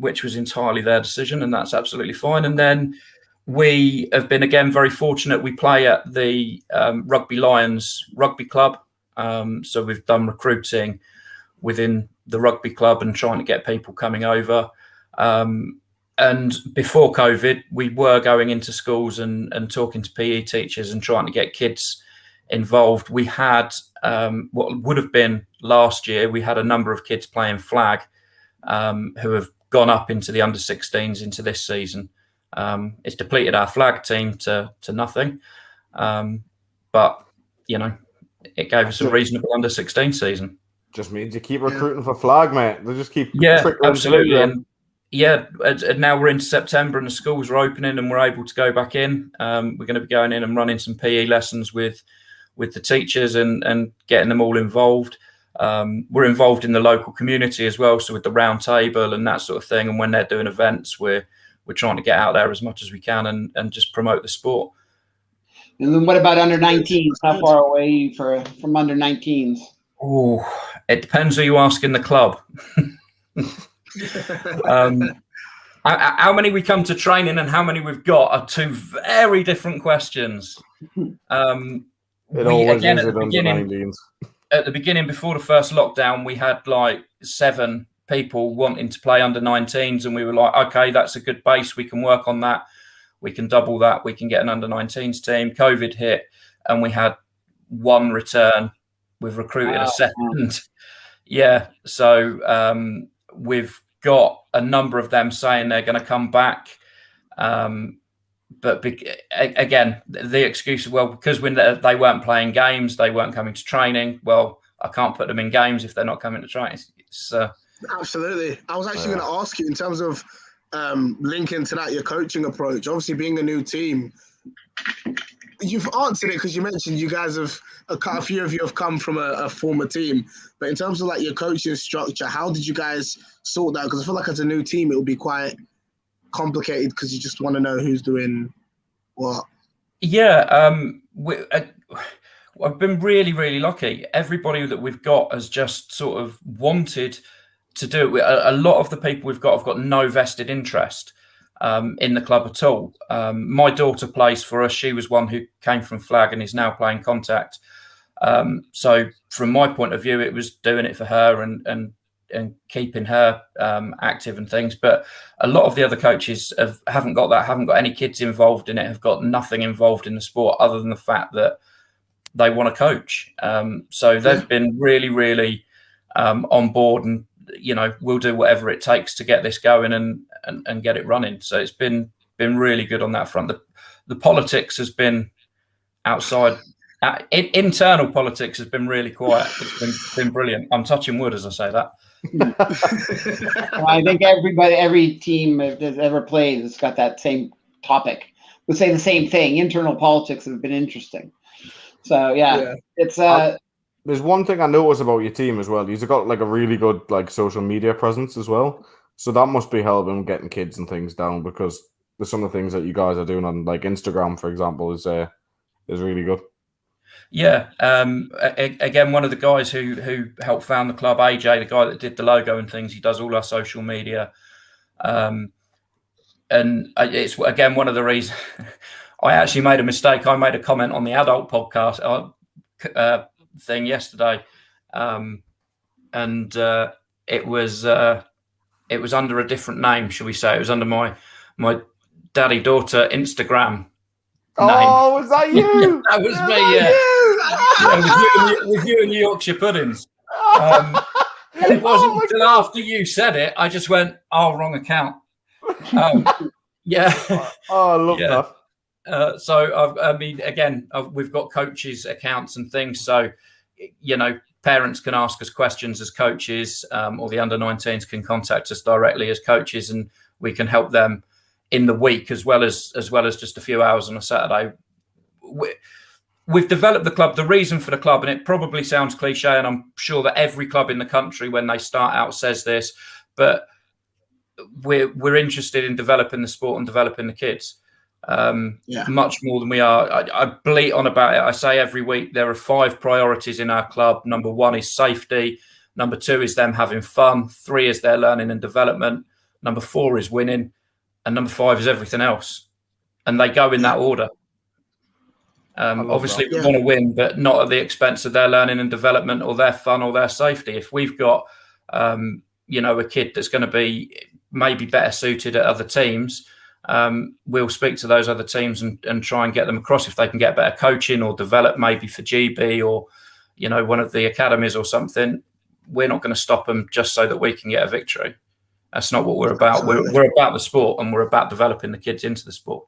which was entirely their decision, and that's absolutely fine. And then we have been, again, very fortunate. We play at the Rugby Lions Rugby Club. So we've done recruiting within the rugby club and trying to get people coming over. And before COVID, we were going into schools and talking to PE teachers and trying to get kids involved. We had what would have been last year, we had a number of kids playing flag who have gone up into the under-16s into this season. It's depleted our flag team to nothing. But, it gave us a reasonable under-16 season.
Just means you keep recruiting for flag, mate. They just keep
absolutely. And now we're into September and the schools are opening and we're able to go back in. We're going to be going in and running some PE lessons with the teachers and getting them all involved. We're involved in the local community as well, so with the round table and that sort of thing. And when they're doing events, we're trying to get out there as much as we can and just promote the sport.
And then what about under 19s? How far away from under 19s?
Oh, it depends who you ask in the club. How many we come to training and how many we've got are two very different questions.
It always
again,
is at under 19s.
At the beginning, before the first lockdown, we had like 7 people wanting to play under 19s, and we were like, okay, that's a good base. We can work on that. We can double that. We can get an under 19s team. COVID hit, and we had 1 return. We've recruited a second. Yeah, so we've got a number of them saying they're going to come back. But again, the excuse of, well, because when they weren't playing games, they weren't coming to training. Well, I can't put them in games if they're not coming to training.
Absolutely. I was actually going to ask you in terms of linking to that, your coaching approach. Obviously, being a new team, you've answered it because you mentioned you guys have a few of you have come from a former team. But in terms of like your coaching structure, how did you guys sort that? Because I feel like as a new team, it will be quite complicated because you just want to know who's doing what.
Yeah, I've been really, really lucky. Everybody that we've got has just sort of wanted to do it. A lot of the people we've got have got no vested interest in the club at all. My daughter plays for us. She was one who came from flag and is now playing contact. So from my point of view, it was doing it for her and keeping her active and things. But a lot of the other coaches haven't got that, haven't got any kids involved in it, have got nothing involved in the sport other than the fact that they want to coach. So they've been really, really on board and, we'll do whatever it takes to get this going and get it running. So it's been really good on that front. The politics has been outside. Internal politics has been really quiet. It's been brilliant. I'm touching wood as I say that.
I think every team that's ever played has got that same topic. Would say the same thing. Internal politics have been interesting. So yeah. It's
There's one thing I noticed about your team as well. You've got like a really good like social media presence as well. So that must be helping getting kids and things down, because there's some of the things that you guys are doing on like Instagram, for example, is really good.
Yeah. Again, one of the guys who helped found the club, AJ, the guy that did the logo and things, he does all our social media. And it's, again, one of the reasons I actually made a mistake. I made a comment on the adult podcast thing yesterday. And it was under a different name, shall we say. It was under my daddy-daughter Instagram.
Oh, was that you?
That was me, with you and Yorkshire puddings. It wasn't until after you said it, I just went, wrong account. Yeah.
I love that.
So, I mean, again, we've got coaches' accounts and things. So, parents can ask us questions as coaches, or the under-19s can contact us directly as coaches, and we can help them in the week as well as just a few hours on a Saturday. We've developed the club. The reason for the club, and it probably sounds cliche, and I'm sure that every club in the country when they start out says this, but we're interested in developing the sport and developing the kids. much more than we are. I bleat on about it. I say every week there are 5 priorities in our club. Number 1 is safety. Number 2 is them having fun. 3 is their learning and development. Number 4 is winning. And number 5 is everything else. And they go in that order. Obviously, we want to win, but not at the expense of their learning and development or their fun or their safety. If we've got, a kid that's going to be maybe better suited at other teams, we'll speak to those other teams and try and get them across if they can get better coaching or develop maybe for GB or, one of the academies or something. We're not going to stop them just so that we can get a victory. That's not what we're about. We're about the sport, and we're about developing the kids into the sport.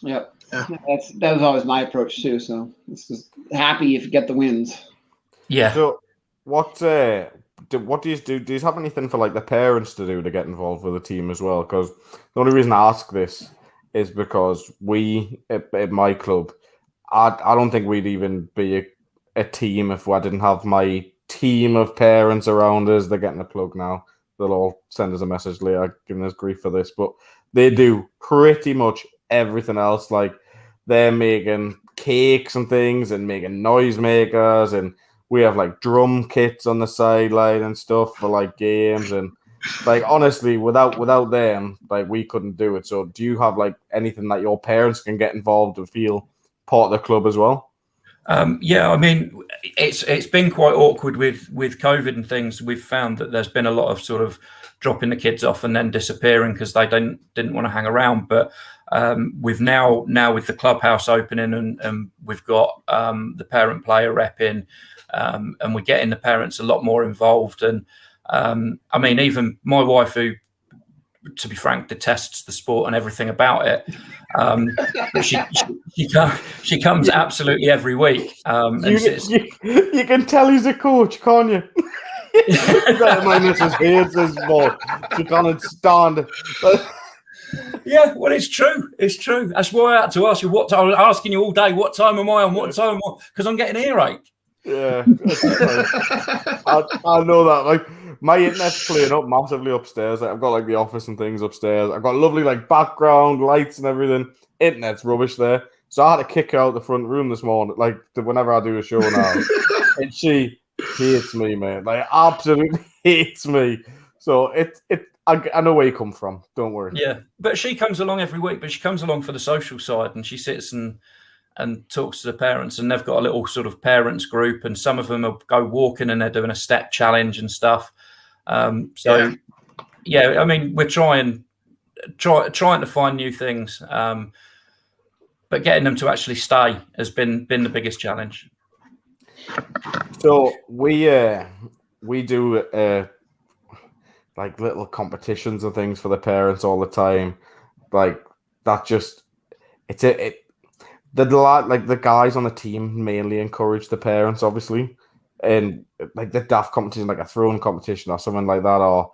Yeah. That was always my approach too. So it's just happy if you get the wins.
Yeah.
So what do you do? Do you have anything for like the parents to do to get involved with the team as well? Because the only reason I ask this is because we at my club, I don't think we'd even be a team if I didn't have my team of parents around us. They're getting a plug now. They'll all send us a message later giving us grief for this, but they do pretty much everything else. Like they're making cakes and things and making noisemakers, and we have like drum kits on the sideline and stuff for like games. And like honestly, without them, like we couldn't do it. So do you have like anything that your parents can get involved and feel part of the club as well?
I mean, it's been quite awkward with COVID and things. We've found that there's been a lot of sort of dropping the kids off and then disappearing because they didn't want to hang around. But we've now with the clubhouse opening and we've got the parent player rep in, and we're getting the parents a lot more involved. And I mean, even my wife, who, to be frank, detests the sport and everything about it. She comes absolutely every week.
You can tell he's a coach, can't you? My missus hates his ball. She can't stand it.
Yeah, well, it's true. It's true. That's why I had to ask you what time. I was asking you all day, what time am I on? What time am I? Because I'm getting earache.
Yeah, I know that. Like my internet's playing up massively upstairs. Like, I've got like the office and things upstairs. I've got lovely like background lights and everything. Internet's rubbish there, so I had to kick her out the front room this morning. Like whenever I do a show now, and she hates me, man. Like absolutely hates me. So I know where you come from. Don't worry.
Yeah, but she comes along every week. But she comes along for the social side, and she sits and talks to the parents, and they've got a little sort of parents group, and some of them will go walking and they're doing a step challenge and stuff. I mean, we're trying to find new things, but getting them to actually stay has been the biggest challenge.
So we do like little competitions and things for the parents all the time. Like that just the guys on the team mainly encourage the parents, obviously, and like the daft competition, like a throwing competition or something like that. Or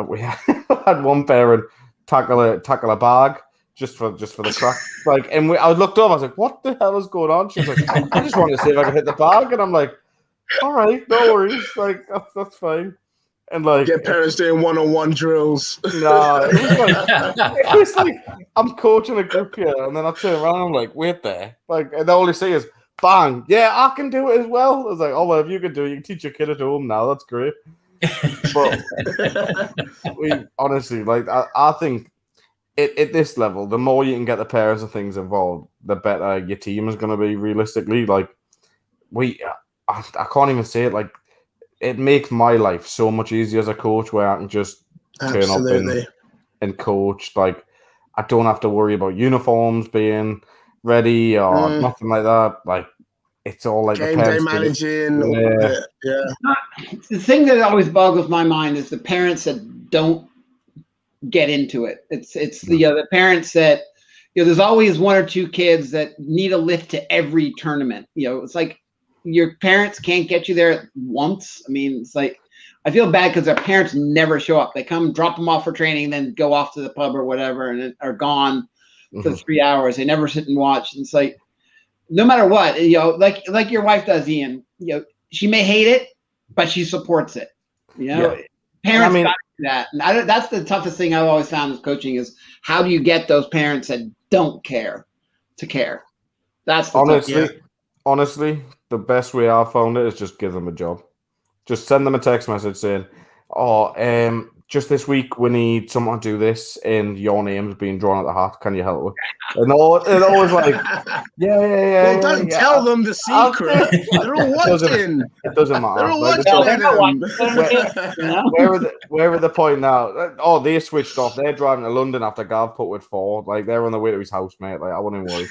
we had one parent tackle a bag just for the crack. Like, and I looked up, I was like, "What the hell is going on?" She was like, "I just wanted to see if I could hit the bag," and I'm like, "All right, no worries. Like that's fine." And like
get parents doing one-on-one drills.
No, it was like I'm coaching a group here, and then I turn around and I'm like, wait there. Like, and all they say is bang, yeah, I can do it as well. I was like, oh well, if you can do it, you can teach your kid at home now, that's great. But we honestly, like, I think at this level, the more you can get the parents and things involved, the better your team is gonna be realistically. Like I can't even say it, like it makes my life so much easier as a coach where I can just turn up and coach. Like I don't have to worry about uniforms being ready or nothing like that. Like it's all like
game day managing. Yeah.
The thing that always boggles my mind is the parents that don't get into it. It's the parents that there's always one or two kids that need a lift to every tournament. It's like your parents can't get you there once. I mean, it's like I feel bad because their parents never show up. They come, drop them off for training, then go off to the pub or whatever, and are gone for 3 hours. They never sit and watch. And it's like, no matter what, like your wife does, Ian. She may hate it, but she supports it. Parents got to that. And that's the toughest thing I've always found with coaching is how do you get those parents that don't care to care? That's the
honestly, the best way I've found it is just give them a job. Just send them a text message saying, just this week we need someone to do this and your name's being drawn at the hat. Can you help with? And always like, yeah.
Well, don't tell them the secret. They're all watching.
It doesn't matter.
They're all
Like,
watching.
where are the point now? Oh, they switched off. They're driving to London after Gav put with 4. Like they're on the way to his house, mate. Like I wouldn't worry.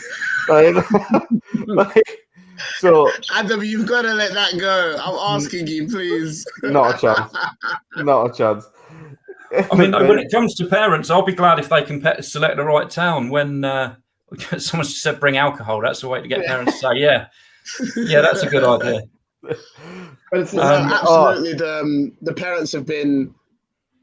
So
Adam, you've got to let that go. I'm asking you, please.
Not a chance. Not a chance.
I mean, when it comes to parents, I'll be glad if they can select the right town. When someone said bring alcohol, that's the way to get parents to say, yeah, that's a good idea.
Absolutely, the parents have been,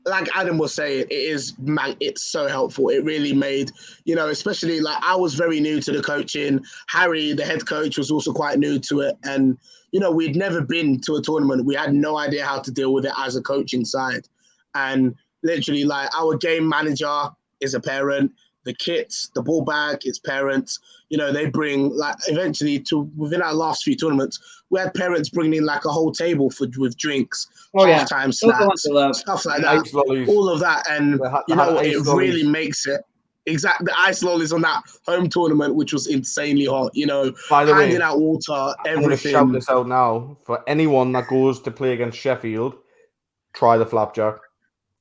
like Adam was saying, it's so helpful. It really made, especially like I was very new to the coaching. Harry, the head coach, was also quite new to it. And, we'd never been to a tournament. We had no idea how to deal with it as a coaching side. And literally, like, our game manager is a parent. The kits, the ball bag, it's parents. They bring, like, eventually within our last few tournaments, we had parents bringing in like a whole table with drinks, halftime snacks, stuff like that. All of that, and it really makes it. Exactly, the ice lollies on that home tournament, which was insanely hot.
By the
handing
way,
out water, everything.
I'm going to shout this out now for anyone that goes to play against Sheffield. Try the flapjack.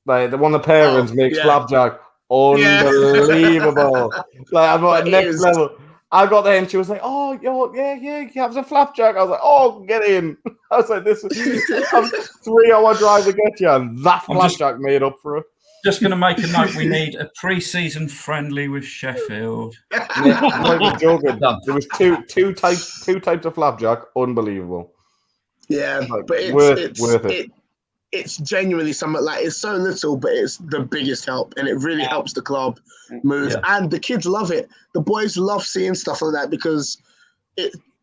Like the one of the parents makes flapjack. Unbelievable. Like I'm at next level. I got there and she was like, "Oh, yeah, he has a flapjack." I was like, "Oh, get in." I was like, "This is a 3-hour drive to get you," and that flapjack made up for it.
Just going to make a note. We need a pre-season friendly with Sheffield.
I'm not even joking. There was two types of flapjack. Unbelievable.
Yeah, but it's
worth it.
It's genuinely something like it's so little, but it's the biggest help, and it really helps the club move. Yeah. And the kids love it. The boys love seeing stuff like that because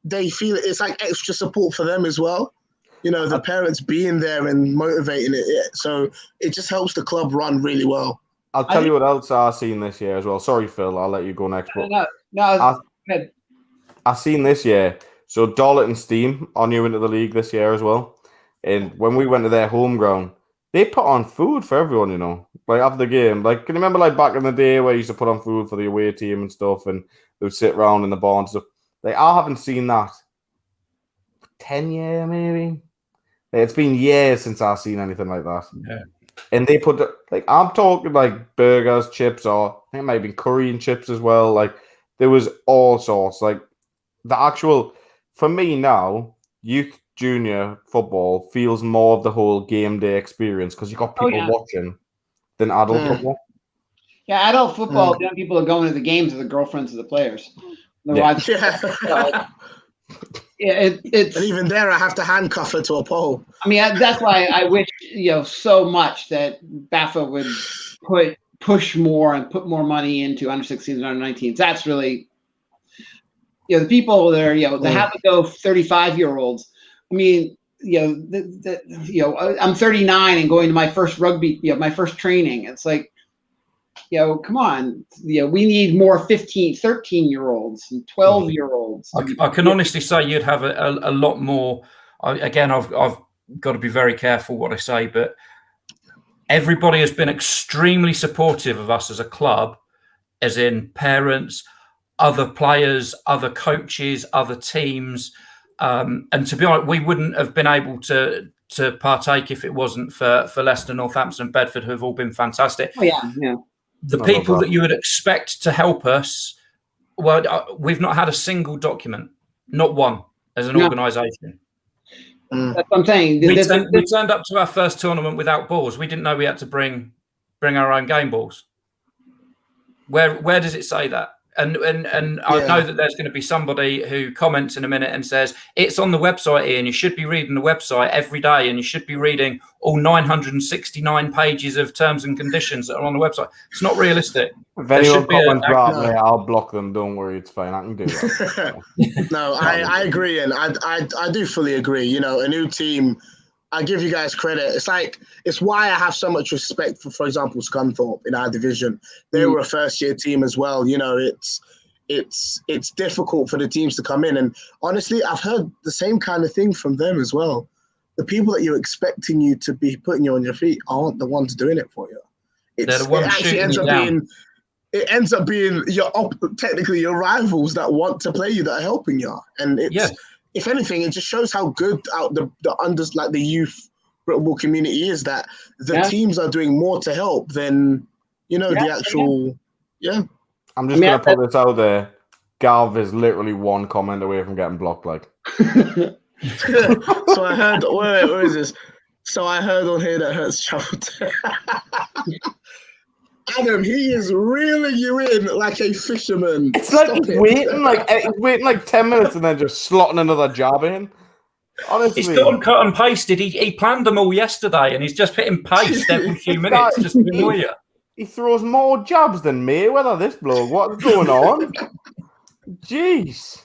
they feel it's like extra support for them as well. The parents being there and motivating it. So it just helps the club run really well.
I'll tell you what else I've seen this year as well. Sorry, Phil. I'll let you go next.
No.
I've seen this year. So Darlington Steam are new into the league this year as well. And when we went to their home ground, they put on food for everyone, like after the game. Like, can you remember like back in the day where you used to put on food for the away team and stuff, and they would sit around in the bar and stuff? Like, I haven't seen that 10 years, maybe. It's been years since I've seen anything like that.
Yeah.
And they put, like, I'm talking like burgers, chips, or I think it might have been curry and chips as well. Like, there was all sorts. Like, the actual, for me now, youth junior football feels more of the whole game day experience because you've got people watching than adult football.
Yeah, adult football, young people are going to the games with the girlfriends of the players.
It's and even there, I have to handcuff her to a pole.
I mean, that's why I wish so much that BAFA would push more and put more money into under 16s and under 19s. That's really the people that are they have to go 35-year-olds. I mean, I'm 39 and going to my first rugby, my first training. It's like, come on, we need more 15, 13-year-olds and 12-year-olds.
I can honestly say you'd have a lot more. Again, I've got to be very careful what I say, but everybody has been extremely supportive of us as a club, as in parents, other players, other coaches, other teams. And to be honest, we wouldn't have been able to partake if it wasn't for Leicester, Northampton, and Bedford, who have all been fantastic.
Oh yeah.
The people that you would expect to help us, well, we've not had a single document, not one, as an organisation.
That's what I'm saying.
We turned up to our first tournament without balls. We didn't know we had to bring our own game balls. Where does it say that? And I know that there's going to be somebody who comments in a minute and says, it's on the website, Ian. You should be reading the website every day, and you should be reading all 969 pages of terms and conditions that are on the website. It's not realistic.
If anyone comments that, I'll block them. Don't worry, it's fine. I can do that.
No, I agree, and I do fully agree. A new team I give you guys credit. It's why I have so much respect for example, Scunthorpe in our division. They were a first-year team as well. You know, it's difficult for the teams to come in. And honestly, I've heard the same kind of thing from them as well. The people that you're expecting you to be putting you on your feet aren't the ones doing it for you.
They're the ones shooting you down.
It ends up being technically your rivals that want to play you that are helping you. And if anything, it just shows how good the youth football community is, that the teams are doing more to help than, the actual,
I'm just going to put this out there. Gav is literally one comment away from getting blocked, like.
So I heard, where is this? So I heard on here that Hurts traveled. Adam, he is reeling you in like a fisherman.
It's like he's waiting like 10 minutes and then just slotting another jab in. Honestly,
he's done cut and pasted. He planned them all yesterday, and he's just hitting paste every few minutes just to annoy you.
He throws more jabs than Mayweather. This bloke, what's going on? Jeez.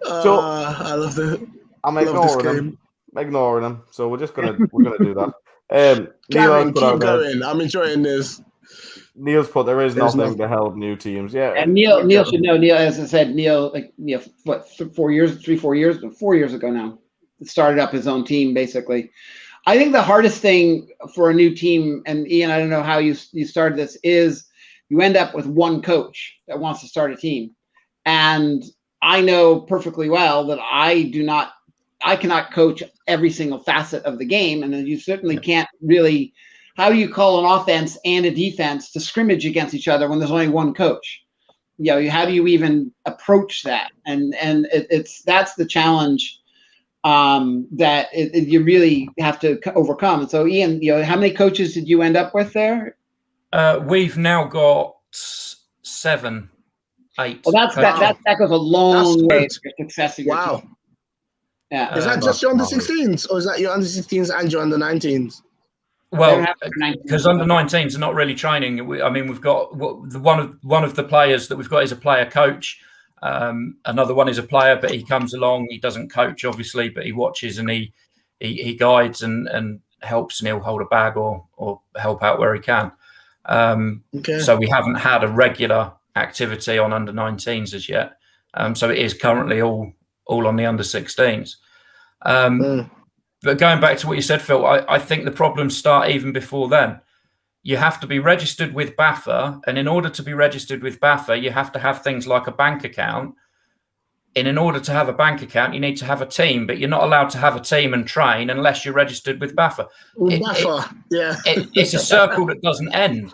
So
I love the.
I'm ignoring him. So we're gonna do that.
Karen, keep going. I'm enjoying this.
Neil's put there's nothing to help new teams. Yeah,
and Neil should know. Neil, as I said, what 4 years ago now, started up his own team basically. I think the hardest thing for a new team, and Ian, I don't know how you started this, is you end up with one coach that wants to start a team. And I know perfectly well that I cannot coach every single facet of the game. And then you certainly can't really, how do you call an offense and a defense to scrimmage against each other when there's only one coach? How do you even approach that? And that's the challenge that you really have to overcome. And so Ian, how many coaches did you end up with there?
We've now got 7, 8.
Well, that goes a long way to success.
Wow.
Yeah.
Is that just your under 16s, or is that your under 16s and your under 19s?
Well, because under 19s are not really training. We've got one of the players that we've got is a player coach. Another one is a player, but he comes along. He doesn't coach, obviously, but he watches and he guides and helps, and he'll hold a bag or help out where he can. So we haven't had a regular activity on under 19s as yet. So it is currently all on the under 16s. But going back to what you said, Phil, I think the problems start even before then. You have to be registered with BAFA, and in order to be registered with BAFA, you have to have things like a bank account. And in order to have a bank account, you need to have a team, but you're not allowed to have a team and train unless you're registered with BAFA. It's a circle that doesn't end.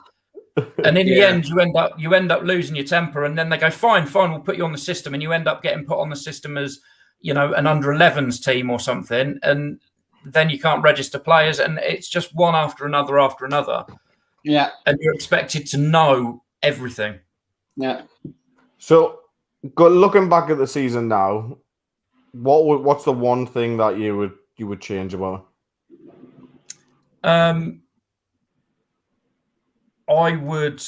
And in the end, you end up losing your temper, and then they go, fine, we'll put you on the system, and you end up getting put on the system as, an under 11s team or something, and then you can't register players, and it's just one after another.
Yeah.
And you're expected to know everything.
Yeah.
So, looking back at the season now, what's the one thing that you would change about it?
I would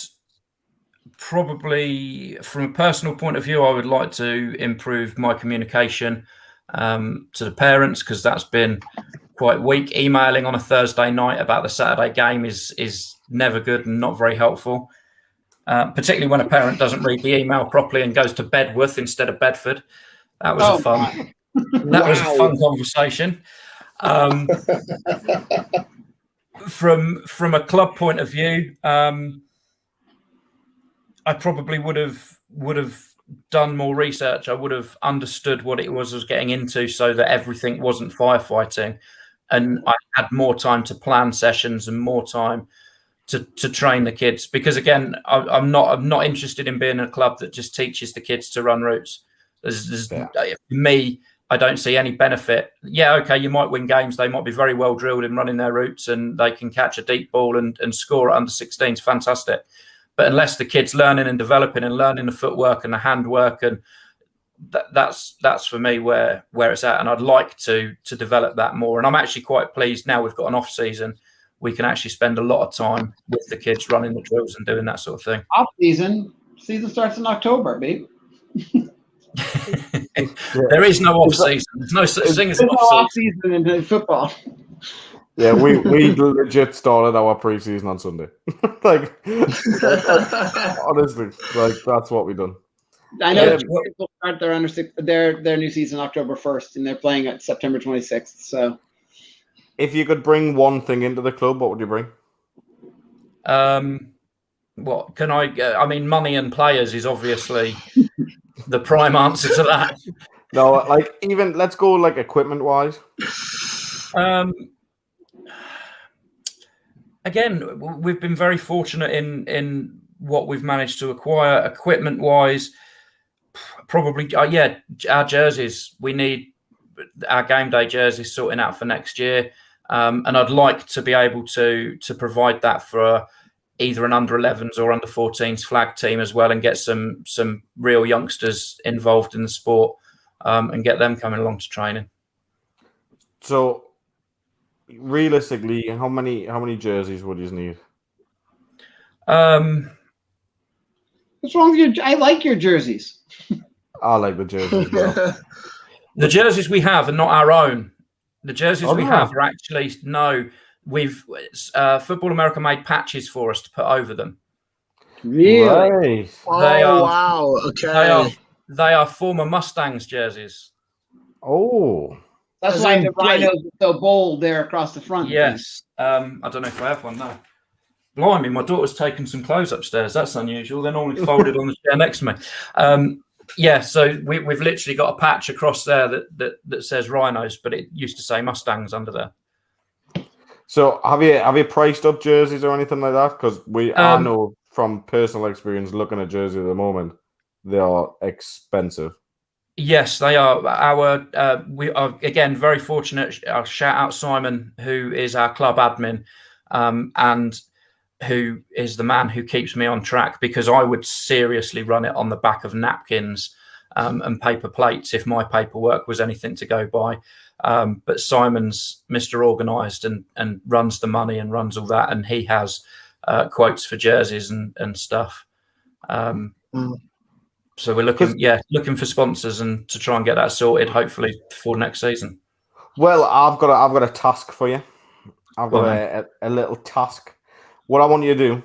probably, from a personal point of view, I would like to improve my communication to the parents, because that's been quite weak. Emailing on a Thursday night about the Saturday game is never good and not very helpful, particularly when a parent doesn't read the email properly and goes to Bedworth instead of Bedford. That was a fun conversation. From a club point of view, I probably would have done more research. I would have understood what it was getting into, so that everything wasn't firefighting, and I had more time to plan sessions and more time to train the kids. Because again, I'm not interested in being a club that just teaches the kids to run routes. For me, I don't see any benefit. Yeah, okay, you might win games. They might be very well drilled in running their routes, and they can catch a deep ball and score at under 16s. Fantastic. But unless the kid's learning and developing and learning the footwork and the handwork, and that's for me where it's at. And I'd like to develop that more. And I'm actually quite pleased now we've got an off season. We can actually spend a lot of time with the kids running the drills and doing that sort of thing.
Off season starts in October, babe.
There is no off season. There's no such thing as an off season
in football.
Yeah, we legit started our preseason on Sunday. Honestly, that's what we done.
I know people start their new season October 1st, and they're playing at September 26th. So,
if you could bring one thing into the club, what would you bring?
What can I mean, money and players is obviously the prime answer to that.
No, even let's go equipment wise.
Again, we've been very fortunate in what we've managed to acquire equipment wise. Probably, our jerseys. We need our game day jerseys sorting out for next year, and I'd like to be able to provide that for either an under 11s or under 14s flag team as well, and get some real youngsters involved in the sport, and get them coming along to training.
So, realistically, how many jerseys would you need?
What's wrong with you? I like your jerseys.
I like the jerseys. Well.
The jerseys we have are not our own. The jerseys we have are actually Football America made patches for us to put over them.
Really?
Right.
Wow. Okay.
They are former Mustangs jerseys.
Oh.
That's why the rhinos are so bold there across the front.
Yes. I don't know if I have one now. Blimey, my daughter's taken some clothes upstairs. That's unusual. They're normally folded on the chair next to me. So we've literally got a patch across there that says Rhinos, but it used to say Mustangs under there.
So have you priced up jerseys or anything like that? Because I know from personal experience looking at jerseys at the moment, they are expensive. Yes,
they are. We are again very fortunate. I'll shout out Simon, who is our club admin, and who is the man who keeps me on track, because I would seriously run it on the back of napkins and paper plates if my paperwork was anything to go by. But Simon's Mr. Organised and runs the money and runs all that, and he has quotes for jerseys and stuff. So we're looking for sponsors and to try and get that sorted, hopefully for next season.
Well, I've got a task for you. I've got a little task. What I want you to do,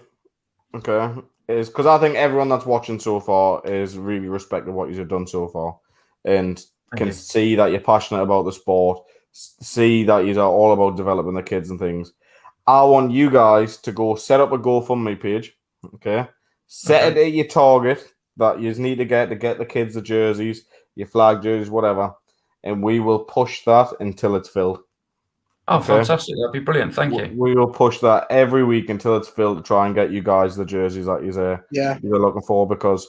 okay, is because I think everyone that's watching so far is really respecting what you've done so far, and can see that you're passionate about the sport, see that you're all about developing the kids and things. I want you guys to go set up a GoFundMe page, okay? Set it at your target that you need to get the kids the jerseys, your flag jerseys, whatever, and we will push that until it's filled.
Oh, fantastic. That'd be brilliant. Thank you.
We will push that every week until it's filled to try and get you guys the jerseys that you're looking for, because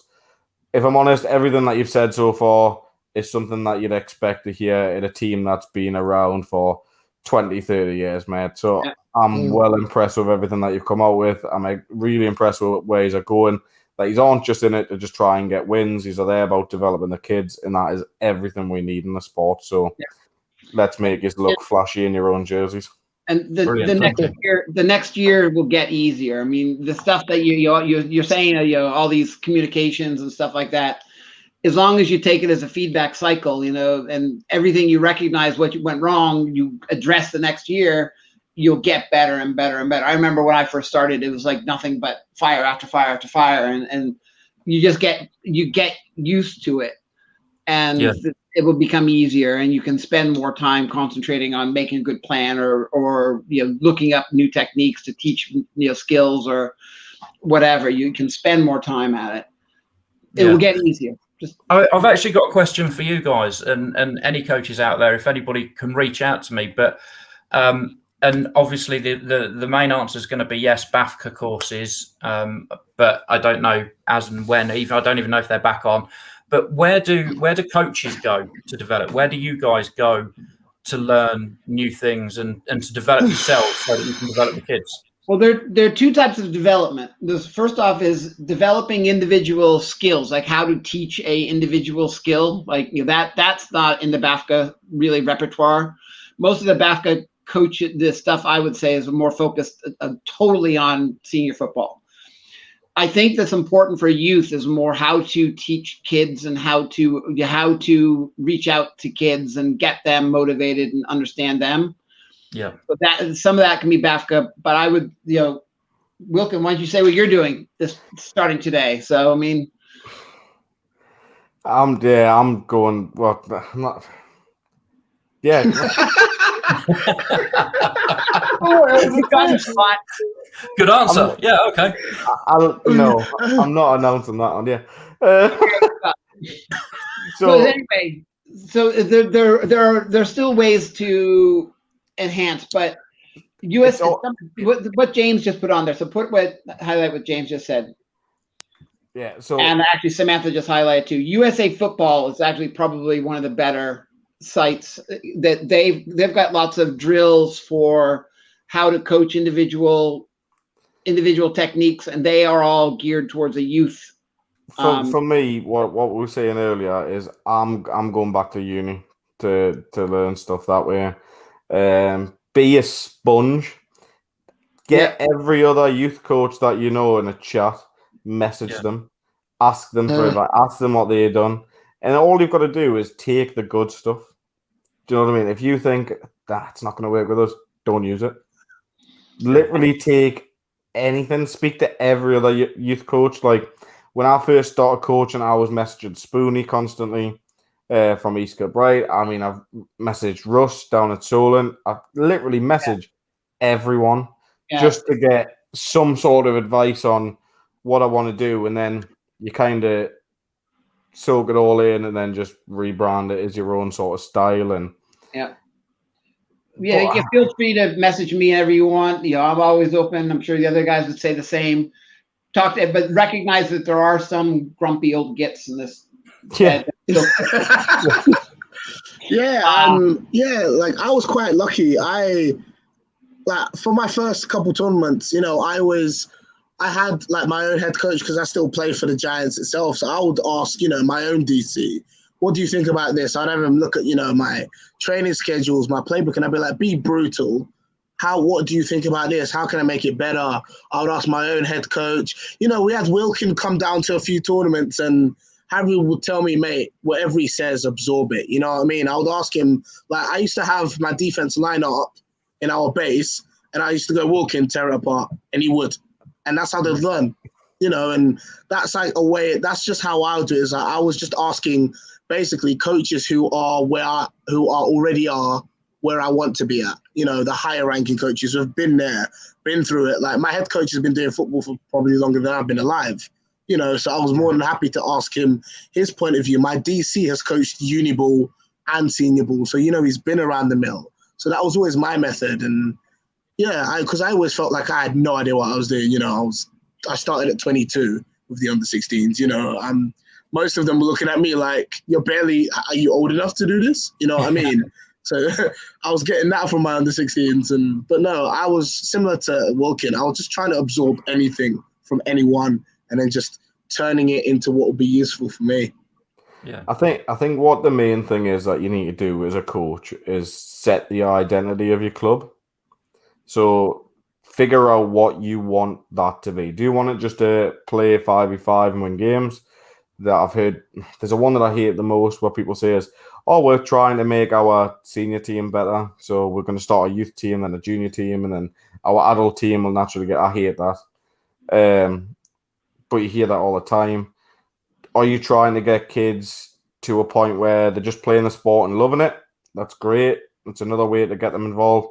if I'm honest, everything that you've said so far is something that you'd expect to hear in a team that's been around for 20, 30 years, mate. So I'm well impressed with everything that you've come out with. I'm really impressed with where he's going. That he's aren't just in it to just try and get wins. He's there about developing the kids, and that is everything we need in the sport. So let's make it look flashy in your own jerseys.
And the next year will get easier. I mean, the stuff that you're saying, all these communications and stuff like that, as long as you take it as a feedback cycle, and everything you recognize what went wrong, you address the next year, you'll get better and better and better. I remember when I first started, it was like nothing but fire after fire after fire, and you just get used to it, and it will become easier, and you can spend more time concentrating on making a good plan or looking up new techniques to teach skills or whatever. You can spend more time at it. It will get easier.
I've actually got a question for you guys and any coaches out there, if anybody can reach out to me. But and obviously the main answer is going to be yes, BAFCA courses, but I don't know as and when. I don't even know if they're back on. But where do coaches go to develop? Where do you guys go to learn new things and to develop yourself so that you can develop the kids?
Well, there are two types of development. The first off is developing individual skills, like how to teach a individual skill. Like that's not in the BAFCA really repertoire. Most of the BAFCA the stuff I would say is more focused totally on senior football. I think that's important for youth is more how to teach kids and how to reach out to kids and get them motivated and understand them.
Yeah.
But that some of that can be backed up. But I would, Wilkin, why don't you say what you're doing this starting today? So I mean,
I'm going. Well, I'm not. Yeah.
Good answer. Okay.
No, I'm not announcing that one. Yeah.
So anyway, so there's still ways to enhance, but what James just put on there. So highlight what James just said.
Yeah. So
and actually Samantha just highlighted too. USA Football is actually probably one of the better sites that they've got lots of drills for how to coach individual techniques, and they are all geared towards a youth.
For me, what we were saying earlier is I'm going back to uni to learn stuff that way. Be a sponge. Get every other youth coach that you know in a chat. Message them. Ask them for advice. Ask them what they've done. And all you've got to do is take the good stuff. Do you know what I mean? If you think that's not going to work with us, don't use it. Literally take anything. Speak to every other youth coach. Like when I first started coaching, I was messaging Spoonie constantly from East Kilbride. I mean, I've messaged Russ down at Solent. I've literally messaged everyone just to get some sort of advice on what I want to do. And then you kind of soak it all in and then just rebrand it as your own sort of style. And
you feel free to message me whenever you want. I'm always open. I'm sure the other guys would say the same. But recognize that there are some grumpy old gits in this.
Yeah.
Like I was quite lucky. For my first couple tournaments, I had like my own head coach because I still play for the Giants itself. So I would ask, my own DC, what do you think about this? I'd have him look at, my training schedules, my playbook, and I'd be like, be brutal. What do you think about this? How can I make it better? I would ask my own head coach. We had Wilkin come down to a few tournaments and Harry would tell me, mate, whatever he says, absorb it. You know what I mean? I would ask him, like, I used to have my defense line up in our base and I used to go Wilkin, tear it apart, and he would. And that's how they'd learn, and that's like a way, that's just how I would do it. Is I was just asking basically coaches who already are where I want to be at, the higher ranking coaches who have been there, been through it. Like my head coach has been doing football for probably longer than I've been alive, so I was more than happy to ask him his point of view. My DC has coached uni ball and senior ball. So, he's been around the mill. So that was always my method. And because I always felt like I had no idea what I was doing. I started at 22 with the under 16s. Most of them were looking at me like, are you old enough to do this? You know what I mean? So I was getting that from my under 16s. But no, I was similar to Wilkin. I was just trying to absorb anything from anyone and then just turning it into what would be useful for me.
Yeah,
I think what the main thing is that you need to do as a coach is set the identity of your club. So figure out what you want that to be. Do you want it just to play 5v5 and win games? That I've heard, there's a one that I hate the most where people say is, we're trying to make our senior team better. So we're going to start a youth team, then a junior team, and then our adult team will naturally get, I hate that. But you hear that all the time. Are you trying to get kids to a point where they're just playing the sport and loving it? That's great. That's another way to get them involved.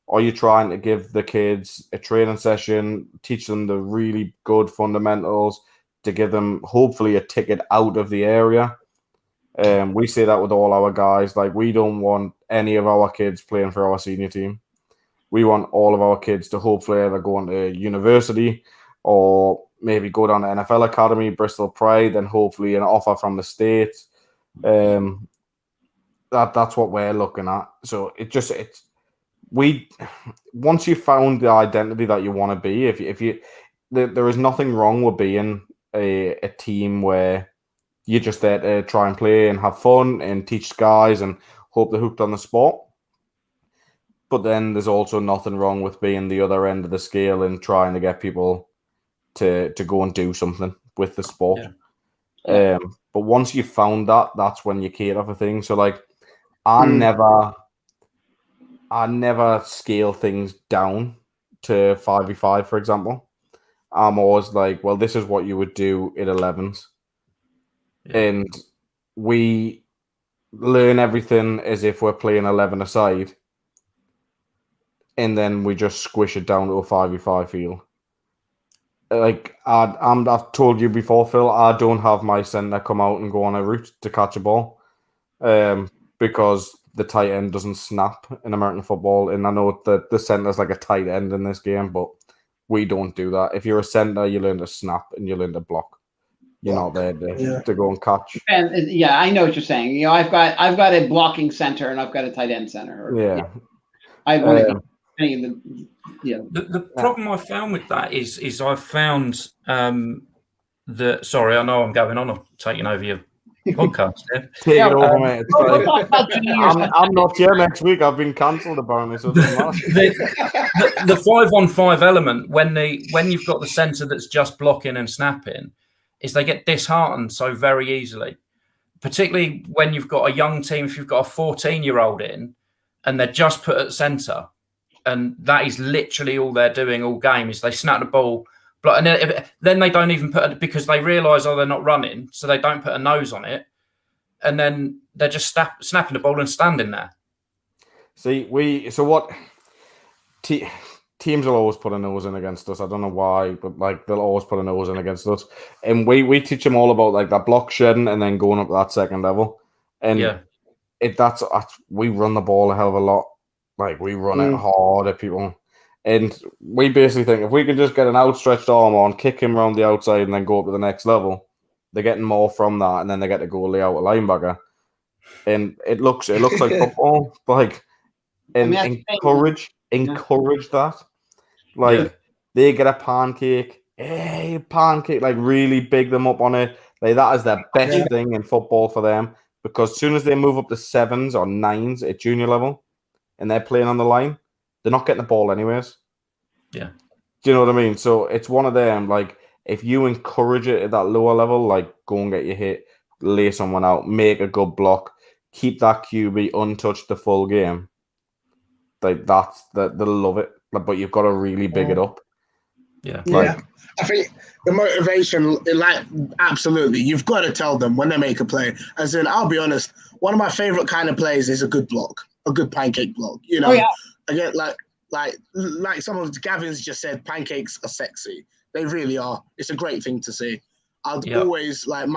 Are you trying to give the kids a training session, teach them the really good fundamentals to give them hopefully a ticket out of the area? We say that with all our guys. Like, we don't want any of our kids playing for our senior team. We want all of our kids to hopefully either go into university or maybe go down to NFL Academy, Bristol Pride, and hopefully an offer from the States. That's what we're looking at. So once you've found the identity that you want to be, there is nothing wrong with being a team where you're just there to try and play and have fun and teach guys and hope they're hooked on the sport. But then there's also nothing wrong with being the other end of the scale and trying to get people to go and do something with the sport. But once you've found that, that's when you cater for things. So like, I never scale things down to 5v5, for example. I'm always like, well, this is what you would do in 11s. Yeah. And we learn everything as if we're playing 11 aside. And then we just squish it down to a 5v5 field. Like, I've told you before, Phil, I don't have my centre come out and go on a route to catch a ball. Because the tight end doesn't snap in American football. And I know that the centre's like a tight end in this game, but we don't do that. If you're a centre, you learn to snap and you learn to block. You're not there to go and catch.
And yeah, I know what you're saying. You know, I've got a blocking center and I've got a tight end center. I want to
The problem I found with that is I've found that. Sorry, I know I'm going on. I'm taking over your podcast.
Take it over, mate. I'm not here next week. I've been cancelled apparently. So
the 5-on-5 element when you've got the centre that's just blocking and snapping, is they get disheartened so very easily. Particularly when you've got a young team. If you've got a 14-year-old in, and they're just put at centre. And that is literally all they're doing all game is they snap the ball, and then they don't even put it because they realise they're not running, so they don't put a nose on it, and then they're just snapping the ball and standing there.
See, teams will always put a nose in against us. I don't know why, but like they'll always put a nose in against us, and we teach them all about like that block shedding and then going up to that second level, and we run the ball a hell of a lot. Like, we run it hard at people. And we basically think if we can just get an outstretched arm on, kick him around the outside, and then go up to the next level, they're getting more from that, and then they get to go lay out a linebacker. And it looks like football. Like, and encourage that. Like, they get a pancake, like really big them up on it. Like, that is the best thing in football for them. Because as soon as they move up to 7s or 9s at junior level, and they're playing on the line, they're not getting the ball anyways.
Yeah.
Do you know what I mean? So it's one of them, like, if you encourage it at that lower level, like, go and get your hit, lay someone out, make a good block, keep that QB untouched the full game, like, they'll love it. But you've got to really big it up.
Yeah.
I think the motivation, absolutely, you've got to tell them when they make a play. As in, I'll be honest, one of my favorite kind of plays is a good block. A good pancake block, you know. Again, like some of Gavin's just said, pancakes are sexy. They really are. It's a great thing to see. I'd always like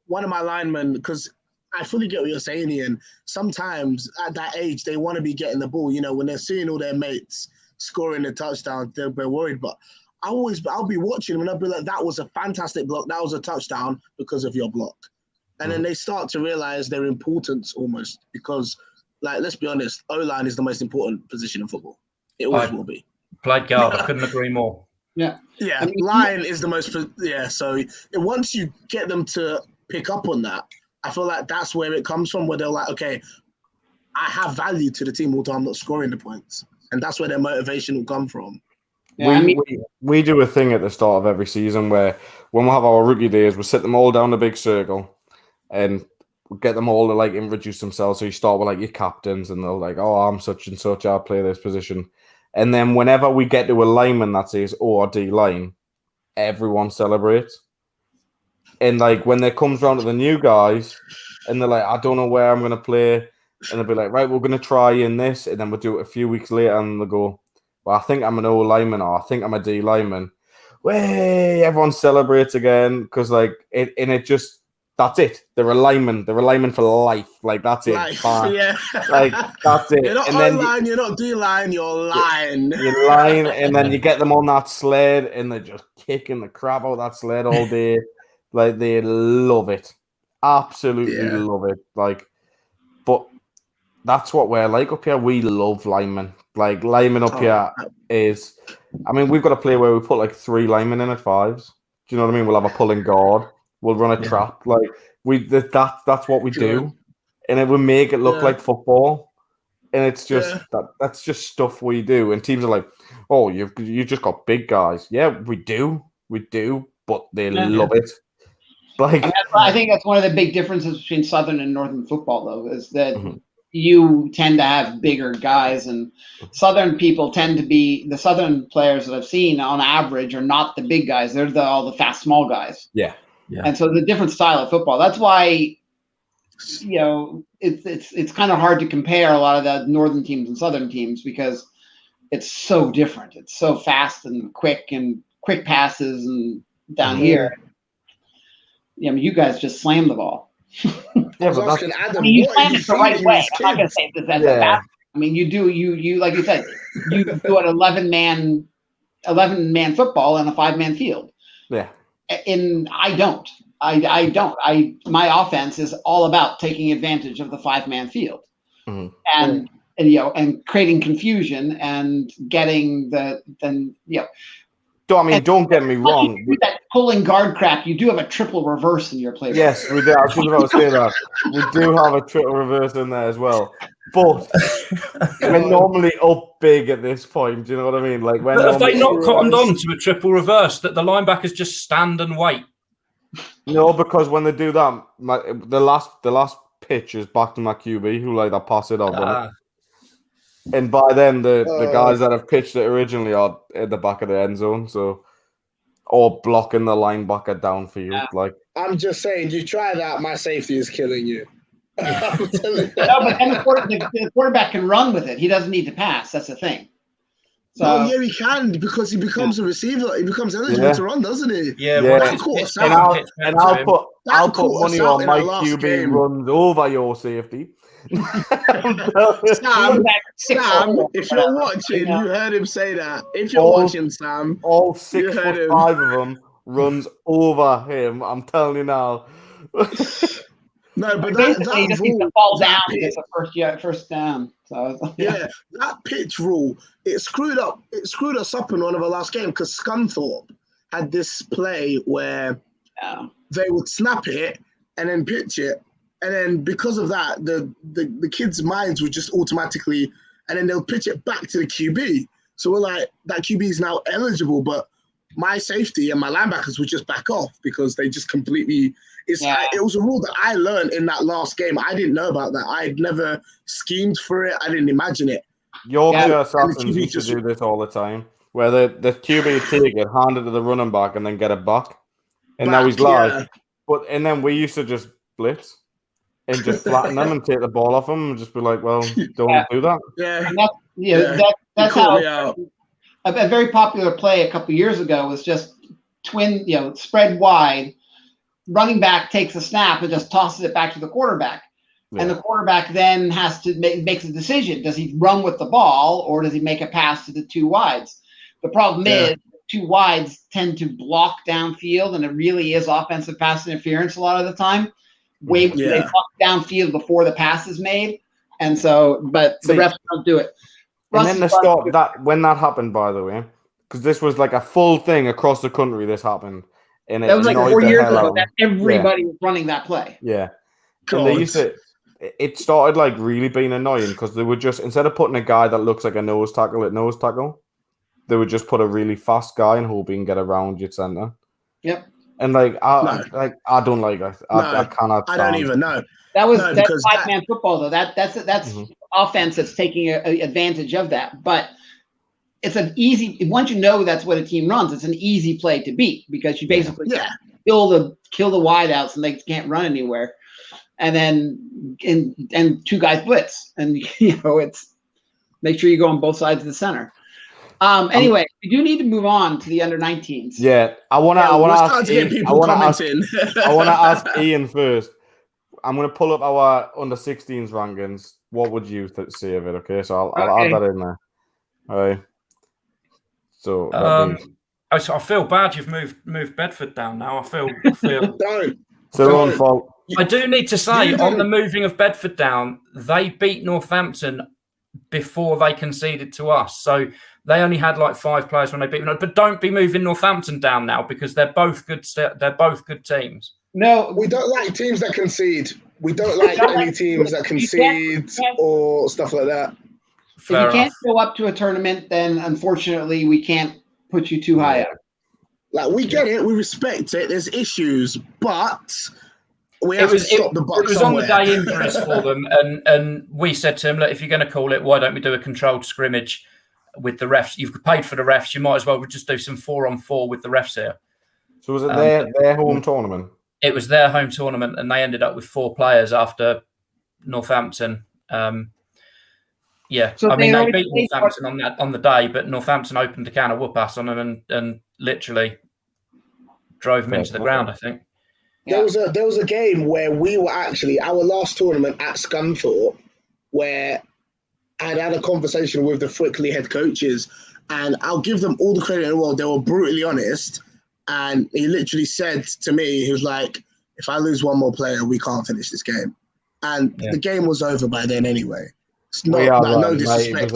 one of my linemen, because I fully get what you're saying, Ian. Sometimes at that age, they want to be getting the ball. You know, when they're seeing all their mates scoring a touchdown, they're worried. But I'll be watching them and I'll be like, that was a fantastic block. That was a touchdown because of your block. And then they start to realize their importance almost because. Like, let's be honest, O-line is the most important position in football. It always will be.
Played guard. I couldn't agree more.
Yeah. I mean, line is the most. Yeah. So once you get them to pick up on that, I feel like that's where it comes from. Where they're like, okay, I have value to the team, although I'm not scoring the points, and that's where their motivation will come from.
Yeah, we do a thing at the start of every season where when we have our rookie days, we sit them all down the big circle, and get them all to like introduce themselves. So you start with like your captains, and they're like, "Oh, I'm such and such. I'll play this position." And then whenever we get to a lineman that says O or D line, everyone celebrates. And like when it comes round to the new guys, and they're like, "I don't know where I'm going to play," and they'll be like, "Right, we're going to try in this," and then we'll do it a few weeks later, and they'll go, "Well, I think I'm an O lineman, or I think I'm a D lineman." Way everyone celebrates again because like it just. That's it. They're a lineman. They're a lineman for life. Like, that's it.
Yeah.
Like, that's it.
You're not O-line, you're not D-line, you're line.
You're line, and then you get them on that sled, and they're just kicking the crap out of that sled all day. Like, they love it. Absolutely love it. Like, but that's what we're like up here. We love linemen. Like, linemen up here is... I mean, we've got a play where we put, like, 3 linemen in at 5s. Do you know what I mean? We'll have a pulling guard. We'll run a trap. Like that's what we do, and it will make it look like football. And it's just that's just stuff we do. And teams are like, "Oh, you just got big guys." Yeah, we do. We do, but they love it. Like,
I think that's one of the big differences between Southern and Northern football, though, is that you tend to have bigger guys, and Southern people tend to be the Southern players that I've seen on average are not the big guys; they're all the fast, small guys.
Yeah.
And so the different style of football. That's why, it's kind of hard to compare a lot of the Northern teams and Southern teams because it's so different. It's so fast and quick passes and down here. You guys just slam the ball.
I was asking Adam,
you slam it the right way. I'm not going to say that's fast. I mean, you do, you like you said, you do an 11-man football in a 5-man field.
Yeah.
And I don't. I don't. My offense is all about taking advantage of the 5-man field, and creating confusion and getting
don't get me wrong.
You do that pulling guard crap. You do have a triple reverse in your playbook.
Yes, we do. I was just about to say that. We do have a triple reverse in there as well. But we're normally up big at this point. Do you know what I mean? Like,
have they not cottoned on to a triple reverse that the linebackers just stand and wait?
No, because when they do that, the last pitch is back to my QB who I pass it off. And by then, the guys that have pitched it originally are at the back of the end zone, or blocking the linebacker downfield.
Yeah.
I'm just saying, you try that, my safety is killing you.
No, but then the quarterback can run with it. He doesn't need to pass. That's the thing. So
he can because he becomes a receiver. He becomes eligible to run, doesn't he?
Yeah.
I'll put money on my QB runs over your safety.
Sam, if you're watching, you heard him say that. If you're watching, Sam,
all 6'5" of them runs over him. I'm telling you now.
No, but
basically, just needs to fall down to get the first down. So
that pitch rule it screwed us up in one of our last games because Scunthorpe had this play where they would snap it and then pitch it. And then because of that, the kids' minds would just automatically, and then they'll pitch it back to the QB. So we're like, that QB is now eligible, but my safety and my linebackers would just back off because they just completely. It was a rule that I learned in that last game. I didn't know about that. I'd never schemed for it. I didn't imagine it.
Yorkshire Assassins used to do this all the time, where the QB take it, hand it to the running back, and then get it back. And now he's live. And then we used to just blitz. And just flatten them and take the ball off them and just be like, well, don't do that.
That's how a very popular play a couple years ago was just spread wide. Running back takes a snap and just tosses it back to the quarterback. And the quarterback then has to makes a decision. Does he run with the ball or does he make a pass to the two wides? The problem is two wides tend to block downfield and it really is offensive pass interference a lot of the time. They block downfield before the pass is made, and so, but the refs don't do it.
And then when that happened, by the way, because this was like a full thing across the country. This happened, and
that was like 4 years ago. That everybody was running that play.
Yeah, and they used to. It started like really being annoying because they would just instead of putting a guy that looks like a nose tackle at nose tackle, they would just put a really fast guy and hope he can get around your center.
Yep.
And I don't like that. I cannot.
I don't even know.
That's 5-man football though. That's offense that's taking advantage of that. But it's an easy. Once you know that's what a team runs, it's an easy play to beat because you basically kill the wideouts and they can't run anywhere. And then and two guys blitz, and it's make sure you go on both sides of the center. Anyway, we do need to move on to the under-19s.
Yeah, I want to ask Ian first. I'm going to pull up our under-16s rankings. What would you say of it? Okay, so I'll add that in there. All right. So
I feel bad you've moved Bedford down now. I feel
Don't.
It's their own fault.
I do need to say on the moving of Bedford down, they beat Northampton before they conceded to us. So they only had like 5 players when they beat them. But don't be moving Northampton down now because they're both good. They're both good teams.
No, we don't like teams that concede. We don't like any teams that concede or stuff like that.
If you can't go up to a tournament, then unfortunately we can't put you too high up.
Like, we get it, we respect it. There's issues, but we have to stop the buck
It was
somewhere.
on the day injuries for them, and we said to him, look, if you're going to call it, why don't we do a controlled scrimmage with the refs? You've paid for the refs. You might as well just do some 4-on-4 with the refs here.
So was it their home tournament? It
was their home tournament, and they ended up with 4 players after Northampton. So I mean, they beat Northampton on the day, but Northampton opened a can of whoop-ass on them and literally drove them into the ground, I think.
There was a game where we were actually, our last tournament at Scunthorpe, where I had a conversation with the Frickley head coaches, and I'll give them all the credit in the world. They were brutally honest, and he literally said to me, he was like, if I lose one more player, we can't finish this game. And the game was over by then anyway. It's not, no disrespect.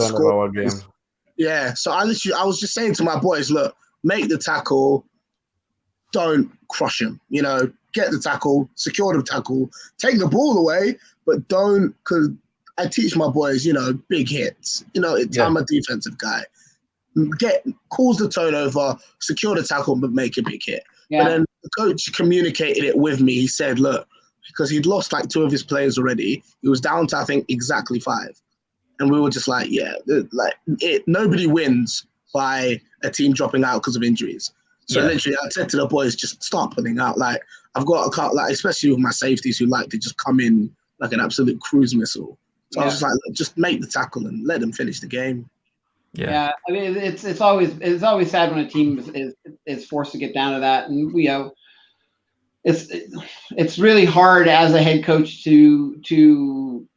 Yeah, so I was just saying to my boys, look, make the tackle, don't crush him, get the tackle, secure the tackle, take the ball away, but don't, because I teach my boys, big hits. I'm a defensive guy. Cause the turnover, secure the tackle, but make a big hit. Yeah. But then the coach communicated it with me. He said, look, because he'd lost like 2 of his players already, he was down to, I think, exactly 5. And we were just like, nobody wins by a team dropping out because of injuries. So literally, I said to the boys, just start pulling out. Like, I've got especially with my safeties who like to just come in like an absolute cruise missile. So I was just like, look, just make the tackle and let them finish the game.
Yeah. I mean, it's always sad when a team is forced to get down to that, and it's really hard as a head coach to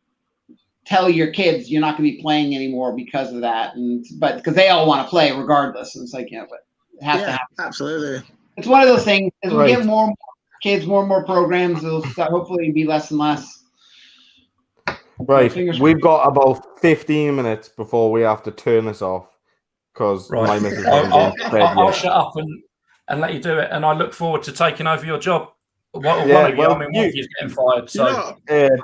tell your kids you're not going to be playing anymore because of that, but because they all want to play regardless. And it's like, but it has to happen.
Absolutely.
It's one of those things. As we get more and more kids, more and more programs, it'll hopefully be less and less.
Right, we've got about 15 minutes before we have to turn this off because my missus hasn't gone to bed
I'll
yet.
shut up and let you do it, and I look forward to taking over your job. One of you's getting fired. So,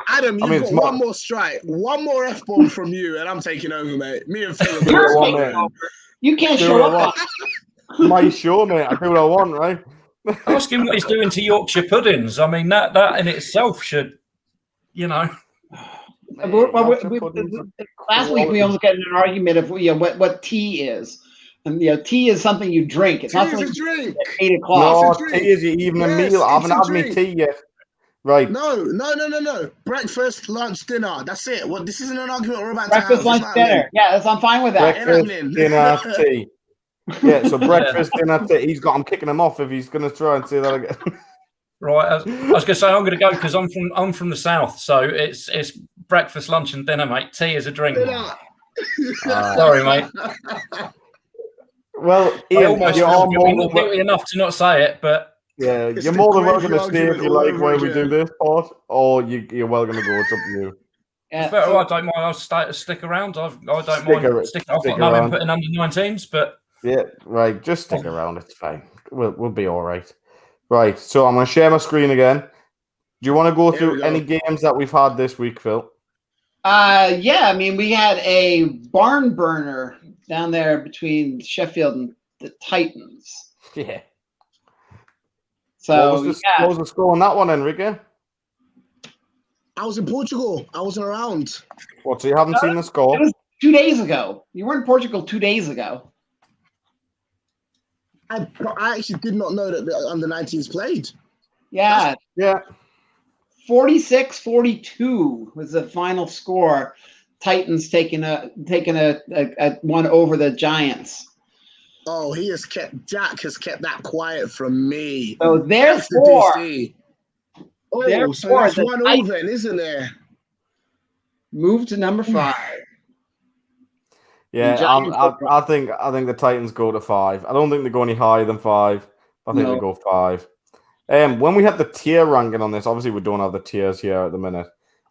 Adam, you've got one more strike, one more F-bomb from you, and I'm taking over, mate. Me and Phil.
You can't show up.
My show, mate. I do what I want, right?
Ask him what he's doing to Yorkshire puddings. I mean, that in itself should,
Last week we almost got in an argument of what tea is, and tea is something you drink. It's not something
a drink.
At 8 o'clock.
No, tea is your evening meal. I haven't had my tea yet. Right.
No. Breakfast, lunch, dinner. That's it. Well, this isn't an argument we're about
breakfast,
to have.
lunch, dinner. Yeah, I'm fine with that.
Breakfast, dinner, tea. Yeah, so breakfast, dinner, tea. I'm kicking him off if he's going to try and say that again.
Right. I was going to say I'm going to go because I'm from the south, so it's breakfast, lunch, and dinner, mate. Tea is a drink. Sorry, mate.
Well, Ian,
you're not guilty enough to not say it, but
you're more than welcome to stay if you like where we do this part, or you're welcome to go. It's up to you.
Yeah, I don't mind. I'll stick around. I don't mind sticking. I've got no input in under 19s, but
right. Just stick around. It's fine. We'll be all right. Right. So I'm going to share my screen again. Do you want to go through any games that we've had this week, Phil?
I mean, we had a barn burner down there between Sheffield and the Titans.
Yeah.
So,
what was the score on that one, Enrique?
I was in Portugal. I wasn't around.
What, so you haven't seen the score?
It was 2 days ago. You were in Portugal 2 days ago.
I actually did not know that the under-19s played.
Yeah. 46-42 was the final score. Titans taking a one over the Giants.
Oh, Jack has kept that quiet from me.
So therefore,
so that's 1-0 then, isn't there?
Move to number 5.
Yeah, I think the Titans go to 5. I don't think they go any higher than 5. I think they go 5. When we had the tier ranking on this, obviously we don't have the tiers here at the minute.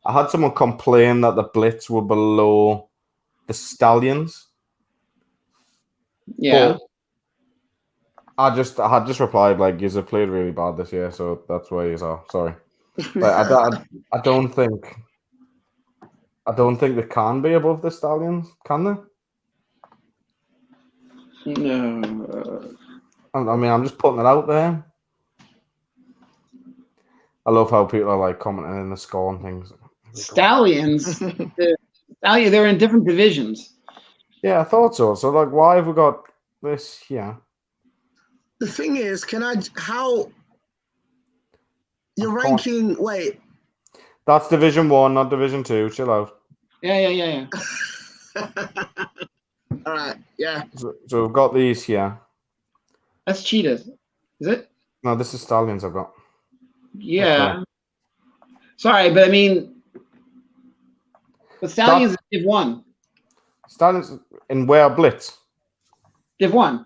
I had someone complain that the Blitz were below the Stallions.
Yeah.
But I had just replied like, "You've played really bad this year, so that's why you are sorry." But I don't think they can be above the Stallions, can they?
No.
I mean, I'm just putting it out there. I love how people are like commenting in the score and things.
Stallions, they're in different divisions.
Yeah, I thought so. So, like, why have we got this here?
The thing is, how you're
I can't-
ranking? Wait,
That's Division 1, not Division 2. Chill out.
Yeah.
all right, yeah.
So we've got these here.
That's Cheetahs, is it?
No, this is Stallions I've got.
Yeah. Sorry, but I mean, the Stallions is Div 1.
Stallions in where Blitz?
Div 1.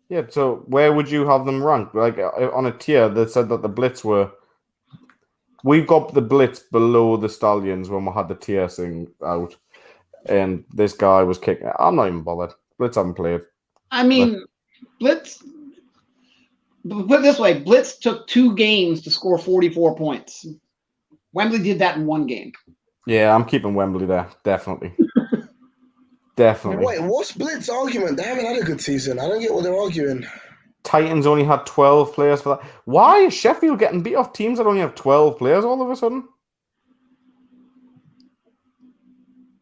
Yeah, so where would you have them ranked? Like on a tier, they said that the Blitz were. We got the Blitz below the Stallions when we had the tier thing out, and this guy was kicking. I'm not even bothered. Blitz haven't played.
I mean, Blitz. Put it this way: Blitz took 2 games to score 44 points. Wembley did that in 1 game.
Yeah, I'm keeping Wembley there. Definitely. Definitely.
Wait, what's Blitz's argument? They haven't had a good season. I don't get what they're arguing.
Titans only had 12 players for that. Why is Sheffield getting beat off teams that only have 12 players all of a sudden?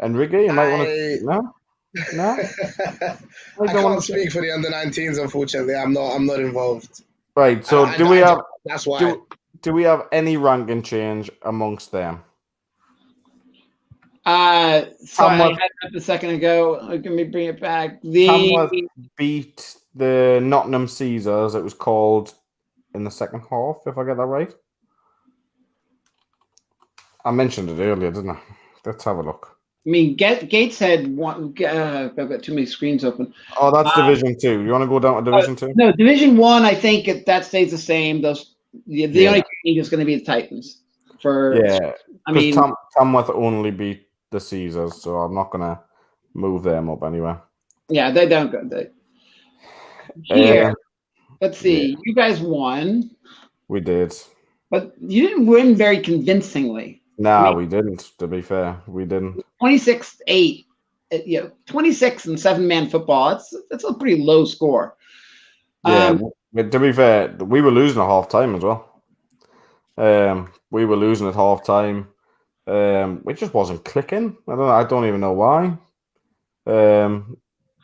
Enrique, you might want to... No?
I can't speak for the under-19s, unfortunately. I'm not involved.
Right, so
That's why.
Do we have any ranking change amongst them?
Sorry, I had that a second ago. Let me bring it back.
Tamworth beat the Nottingham Caesars, it was called, in the second half, if I get that right. I mentioned it earlier, didn't I? Let's have a look.
I mean, Gateshead won. I've got too many screens open.
Oh, that's Division 2. You want to go down to Division 2?
No, Division 1, I think that stays the same. The only change is going to be the Titans. I mean,
Tamworth only beat the Caesars, so I'm not going to move them up anywhere.
Yeah, they don't go. Here, let's see. You guys won.
We did.
But you didn't win very convincingly.
No, we didn't, to be fair. We didn't.
26-8. 26 in 7-man football. That's a pretty low score.
Yeah, to be fair, we were losing at half time as well. We were losing at half time. It just wasn't clicking. I don't even know why.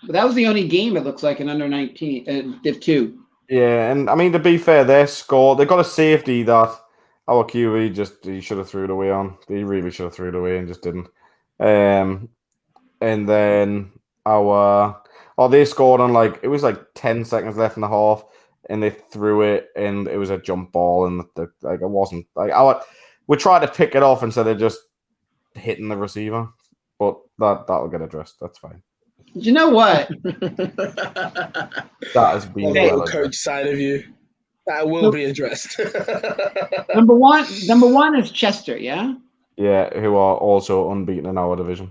But that was the only game, it looks like, in under 19 Div 2.
Yeah, and I mean, to be fair, they got a safety that our QE he should have threw it away on. He really should have threw it away and just didn't. And then they scored on it was 10 seconds left in the half, and they threw it, and it was a jump ball, and it wasn't we tried to pick it off instead of just hitting the receiver, but that'll get addressed. That's fine.
You know what?
That has been
the coach side of you. That will be addressed.
Number one is Chester, yeah?
Yeah, who are also unbeaten in our division.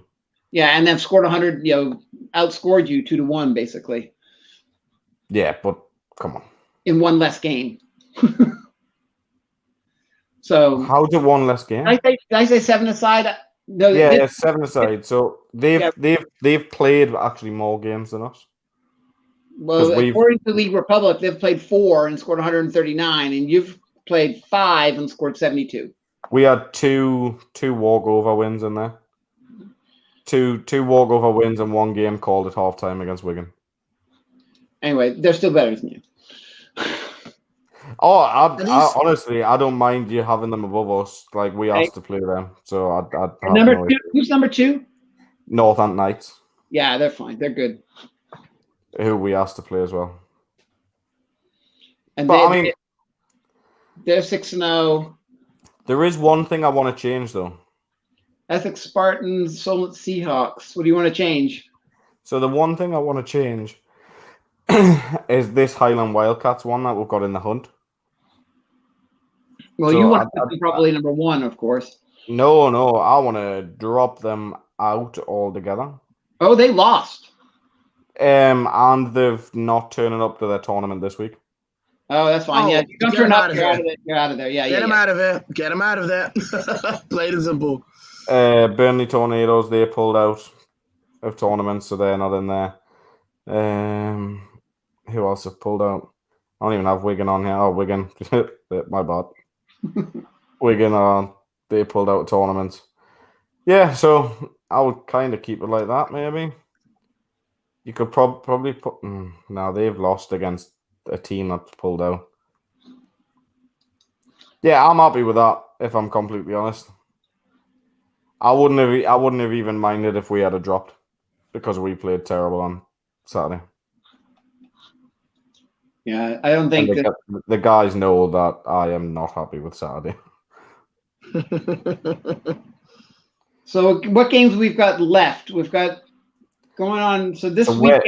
Yeah, and they've scored 100, outscored you 2-1, basically.
Yeah, but come on.
In 1 less game. So
how's it 1 less game?
Did I say 7 aside? No,
yeah, 7 aside. So they've played actually more games than us.
Well, according to League Republic, they've played 4 and scored 139, and you've played 5 and scored 72.
We had two walkover wins in there. Two walkover wins and 1 game called at halftime against Wigan.
Anyway, they're still better than you.
Honestly, I don't mind you having them above us. We asked to play them, so
who's number 2?
Northampton Knights.
Yeah, they're fine. They're good.
Who we asked to play as well.
And they're 6-0.
There is one thing I want to change though.
Essex Spartans, Solent Seahawks. What do you want to change?
So the one thing I want to change is this Highland Wildcats one that we've got in the hunt.
Well, you want them probably number 1, of course.
No, I want to drop them out altogether.
Oh, they lost.
And they've not turning up to their tournament this week.
Oh, that's fine. Yeah, don't turn up. You're out of there. Yeah,
Get them out of there. Get them out of there. Plain and simple.
Burnley Tornadoes, they pulled out of tournaments, so they're not in there. Who else have pulled out? I don't even have Wigan on here. Oh, Wigan. My bad. Wigan, they pulled out tournaments. Yeah, so I would kind of keep it like that, maybe. You could probably put... no, they've lost against a team that's pulled out. Yeah, I'm happy with that, if I'm completely honest. I wouldn't have even minded if we had a dropped, because we played terrible on Saturday.
Yeah, I don't think
the guys know that I am not happy with Saturday.
So what games we've got left? We've got going on. So this weekend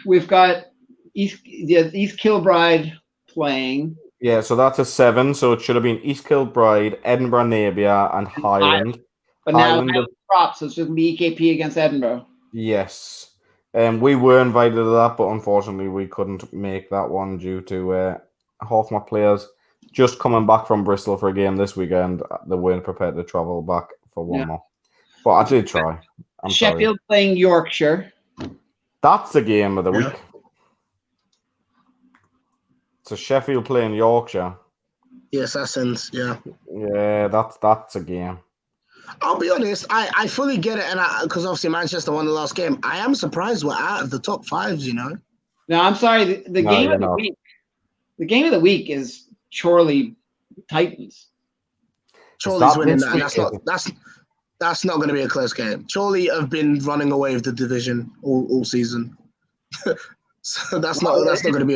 we've got East Kilbride playing.
Yeah, so that's a 7. So it should have been East Kilbride, Edinburgh Napier, and Highland.
But now Highland drops, so it's just be EKP against Edinburgh.
Yes. We were invited to that, but unfortunately we couldn't make that one due to half my players just coming back from Bristol for a game this weekend. They weren't prepared to travel back for one more. But I did try.
Sheffield playing Yorkshire.
That's the game of the week. So Sheffield playing Yorkshire.
The Assassins, yeah.
Yeah, that's a game.
I'll be honest, I fully get it, and because obviously Manchester won the last game. I am surprised we're out of the top 5s, you know.
No, I'm sorry. The game of the week. The game of the week is Chorley Titans.
Chorley's winning that, and that's not going to be a close game. Chorley have been running away with the division all season. So that's not going to be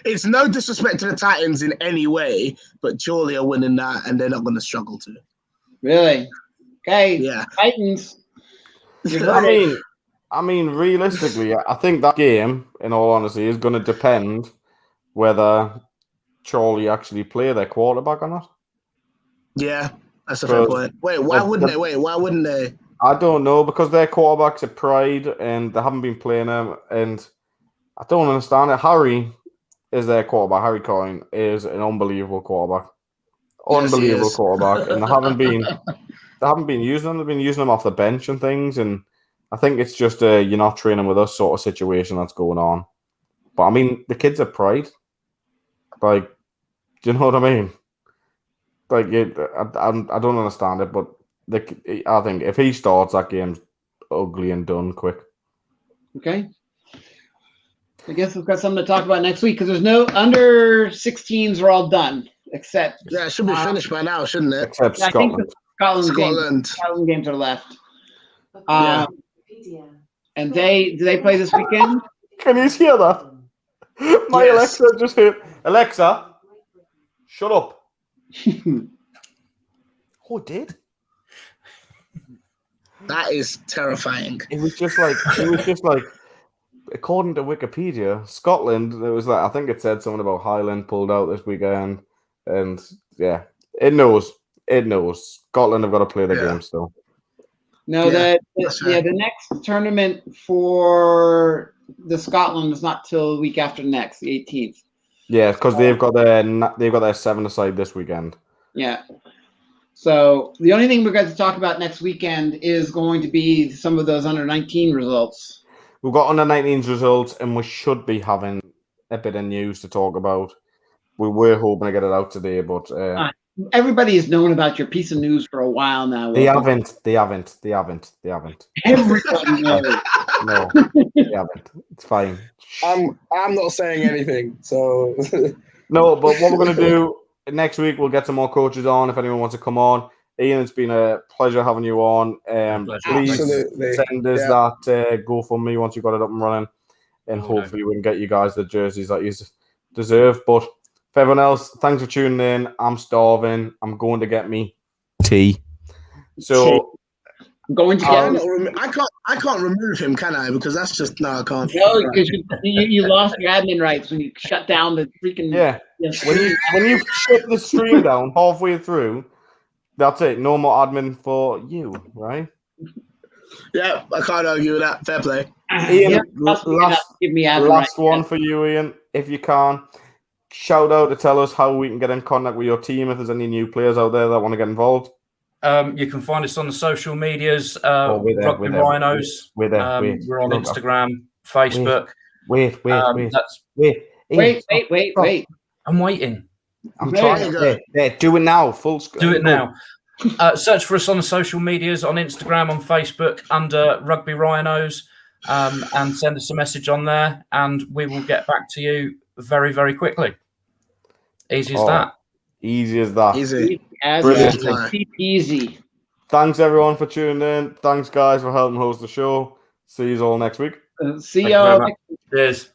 it's no disrespect to the Titans in any way, but Chorley are winning that, and they're not going to struggle to.
Really? Okay.
Yeah.
Titans.
I mean, realistically, I think that game, in all honesty, is going to depend whether Chorley actually play their quarterback or not.
Yeah, that's a fair point. Wait, why wouldn't they?
I don't know, because their quarterback's at Pride and they haven't been playing him, and I don't understand it. Harry is their quarterback. Harry Coyne is an unbelievable quarterback. Unbelievable quarterback, and they haven't been using him. They've been using him off the bench and things, and I think it's just a you're not training with us sort of situation that's going on. But I mean, the kids are Pride. Like, do you know what I mean? Like, I don't understand it, but I think if he starts, that game's ugly and done quick.
Okay. I guess we've got something to talk about next week, because there's no under 16s are all done, except
it should be finished by now, shouldn't it?
Except Scotland.
I think Scotland games are left. And do they play this weekend?
Can you hear that? My Alexa just hit. Alexa, shut up. Oh, it did?
That is terrifying.
It was just like according to Wikipedia, Scotland, it was like, I think it said something about Highland pulled out this weekend, and yeah, it knows. Scotland have got to play the game still.
No, the next tournament for the Scotland is not till the week after next, the 18th.
Yeah, because they've got their 7-a-side this weekend.
Yeah. So the only thing we're going to talk about next weekend is going to be some of those under 19 results.
We've got under 19s results, and we should be having a bit of news to talk about. We were hoping to get it out today, but
everybody has known about your piece of news for a while now.
They haven't.
Everybody knows.
No, they haven't. It's fine.
I'm not saying anything. So
no, but what we're going to do next week, we'll get some more coaches on if anyone wants to come on. Ian, it's been a pleasure having you on. Please send us that GoFundMe once you've got it up and running, and hopefully we can get you guys the jerseys that you deserve. But for everyone else, thanks for tuning in. I'm starving. I'm going to get me tea. So
I'm going to get.
I can't remove him, can I? Because that's just I can't.
No, because you lost your admin rights when you shut down the freaking.
Yeah. When you shut the stream down halfway through. That's it. No more admin for you, right?
Yeah, I can't argue with that. Fair play.
Ian, last one for you, Ian. If you can, shout out to tell us how we can get in contact with your team if there's any new players out there that want to get involved.
You can find us on the social medias. Rugby Rhinos. We're on Instagram, Facebook.
Wait.
Wait.
I'm waiting.
I'm
There
trying
you
to
go.
do it now. Full screen.
Do it now. Search for us on the social medias, on Instagram, on Facebook, under Rugby Rhinos, and send us a message on there, and we will get back to you very, very quickly. Easy as that.
Easy as that.
Easy.
Brilliant.
Easy.
Thanks everyone for tuning in. Thanks guys for helping host the show. See you all next week.
See
Thank you
y'all
very much. Cheers.